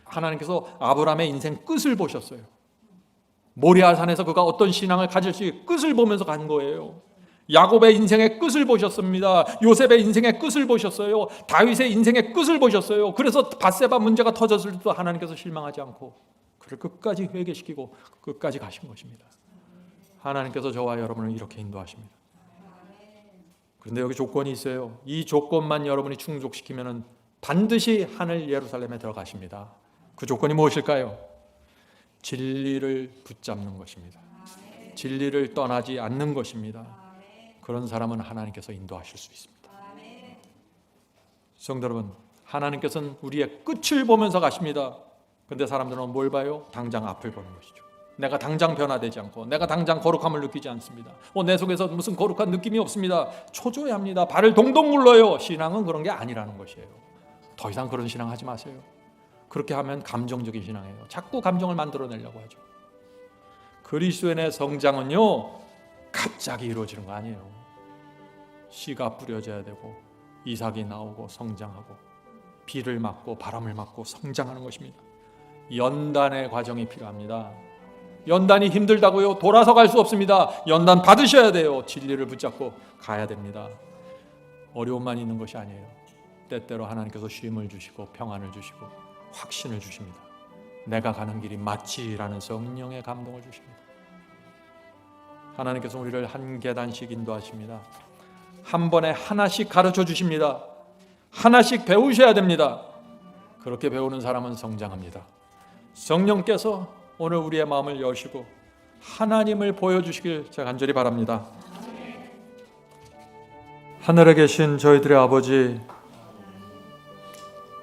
하나님께서 아브라함의 인생 끝을 보셨어요. 모리아 산에서 그가 어떤 신앙을 가질 수 있게 끝을 보면서 간 거예요. 야곱의 인생의 끝을 보셨습니다. 요셉의 인생의 끝을 보셨어요. 다윗의 인생의 끝을 보셨어요. 그래서 밧세바 문제가 터졌을 때도 하나님께서 실망하지 않고 그를 끝까지 회개시키고 끝까지 가신 것입니다. 하나님께서 저와 여러분을 이렇게 인도하십니다. 그런데 여기 조건이 있어요. 이 조건만 여러분이 충족시키면 반드시 하늘 예루살렘에 들어가십니다. 그 조건이 무엇일까요? 진리를 붙잡는 것입니다. 진리를 떠나지 않는 것입니다. 그런 사람은 하나님께서 인도하실 수 있습니다. 성도 여러분, 하나님께서는 우리의 끝을 보면서 가십니다. 근데 사람들은 뭘 봐요? 당장 앞을 보는 것이죠. 내가 당장 변화되지 않고 내가 당장 거룩함을 느끼지 않습니다. 내 속에서 무슨 거룩한 느낌이 없습니다. 초조해합니다. 발을 동동 굴러요. 신앙은 그런 게 아니라는 것이에요. 더 이상 그런 신앙 하지 마세요. 그렇게 하면 감정적인 신앙이에요. 자꾸 감정을 만들어내려고 하죠. 그리스도인의 성장은요, 갑자기 이루어지는 거 아니에요. 씨가 뿌려져야 되고 이삭이 나오고 성장하고 비를 맞고 바람을 맞고 성장하는 것입니다. 연단의 과정이 필요합니다. 연단이 힘들다고요? 돌아서 갈 수 없습니다. 연단 받으셔야 돼요. 진리를 붙잡고 가야 됩니다. 어려움만 있는 것이 아니에요. 때때로 하나님께서 쉼을 주시고 평안을 주시고 확신을 주십니다. 내가 가는 길이 맞지라는 성령의 감동을 주십니다. 하나님께서 우리를 한 계단씩 인도하십니다. 한 번에 하나씩 가르쳐 주십니다. 하나씩 배우셔야 됩니다. 그렇게 배우는 사람은 성장합니다. 성령께서 오늘 우리의 마음을 여시고 하나님을 보여주시길 제가 간절히 바랍니다. 하늘에 계신 저희들의 아버지,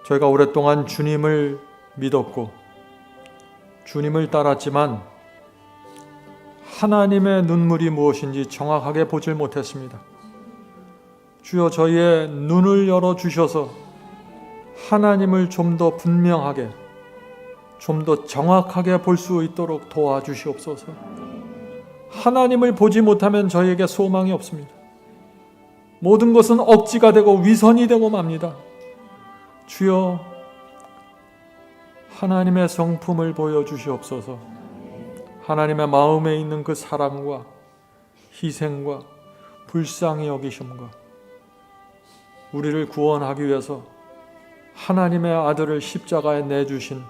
저희가 오랫동안 주님을 믿었고 주님을 따랐지만 하나님의 눈물이 무엇인지 정확하게 보질 못했습니다. 주여, 저희의 눈을 열어주셔서 하나님을 좀 더 분명하게, 좀 더 정확하게 볼 수 있도록 도와주시옵소서. 하나님을 보지 못하면 저희에게 소망이 없습니다. 모든 것은 억지가 되고 위선이 되고 맙니다. 주여, 하나님의 성품을 보여주시옵소서. 하나님의 마음에 있는 그 사랑과 희생과 불쌍히 여기심과 우리를 구원하기 위해서 하나님의 아들을 십자가에 내주신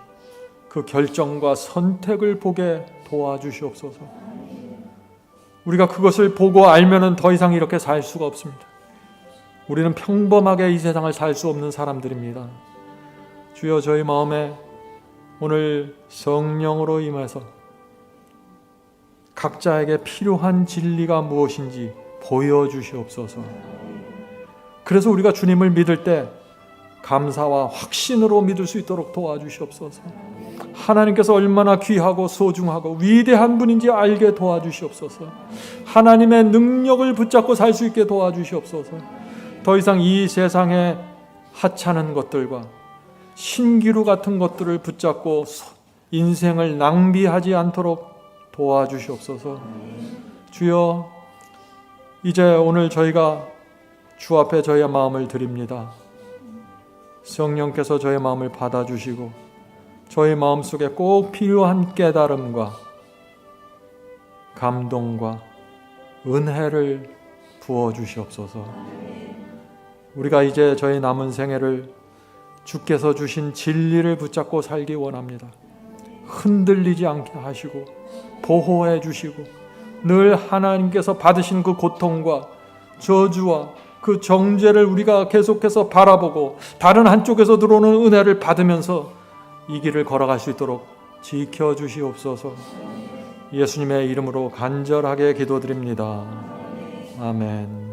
그 결정과 선택을 보게 도와주시옵소서. 우리가 그것을 보고 알면은 더 이상 이렇게 살 수가 없습니다. 우리는 평범하게 이 세상을 살 수 없는 사람들입니다. 주여, 저희 마음에 오늘 성령으로 임해서 각자에게 필요한 진리가 무엇인지 보여주시옵소서. 그래서 우리가 주님을 믿을 때 감사와 확신으로 믿을 수 있도록 도와주시옵소서. 하나님께서 얼마나 귀하고 소중하고 위대한 분인지 알게 도와주시옵소서. 하나님의 능력을 붙잡고 살 수 있게 도와주시옵소서. 더 이상 이 세상에 하찮은 것들과 신기루 같은 것들을 붙잡고 인생을 낭비하지 않도록 도와주시옵소서. 주여, 이제 오늘 저희가 주 앞에 저희의 마음을 드립니다. 성령께서 저희 마음을 받아주시고 저희 마음속에 꼭 필요한 깨달음과 감동과 은혜를 부어주시옵소서. 우리가 이제 저희 남은 생애를 주께서 주신 진리를 붙잡고 살기 원합니다. 흔들리지 않게 하시고 보호해 주시고 늘 하나님께서 받으신 그 고통과 저주와 그 정죄를 우리가 계속해서 바라보고 다른 한쪽에서 들어오는 은혜를 받으면서 이 길을 걸어갈 수 있도록 지켜주시옵소서. 예수님의 이름으로 간절하게 기도드립니다. 아멘.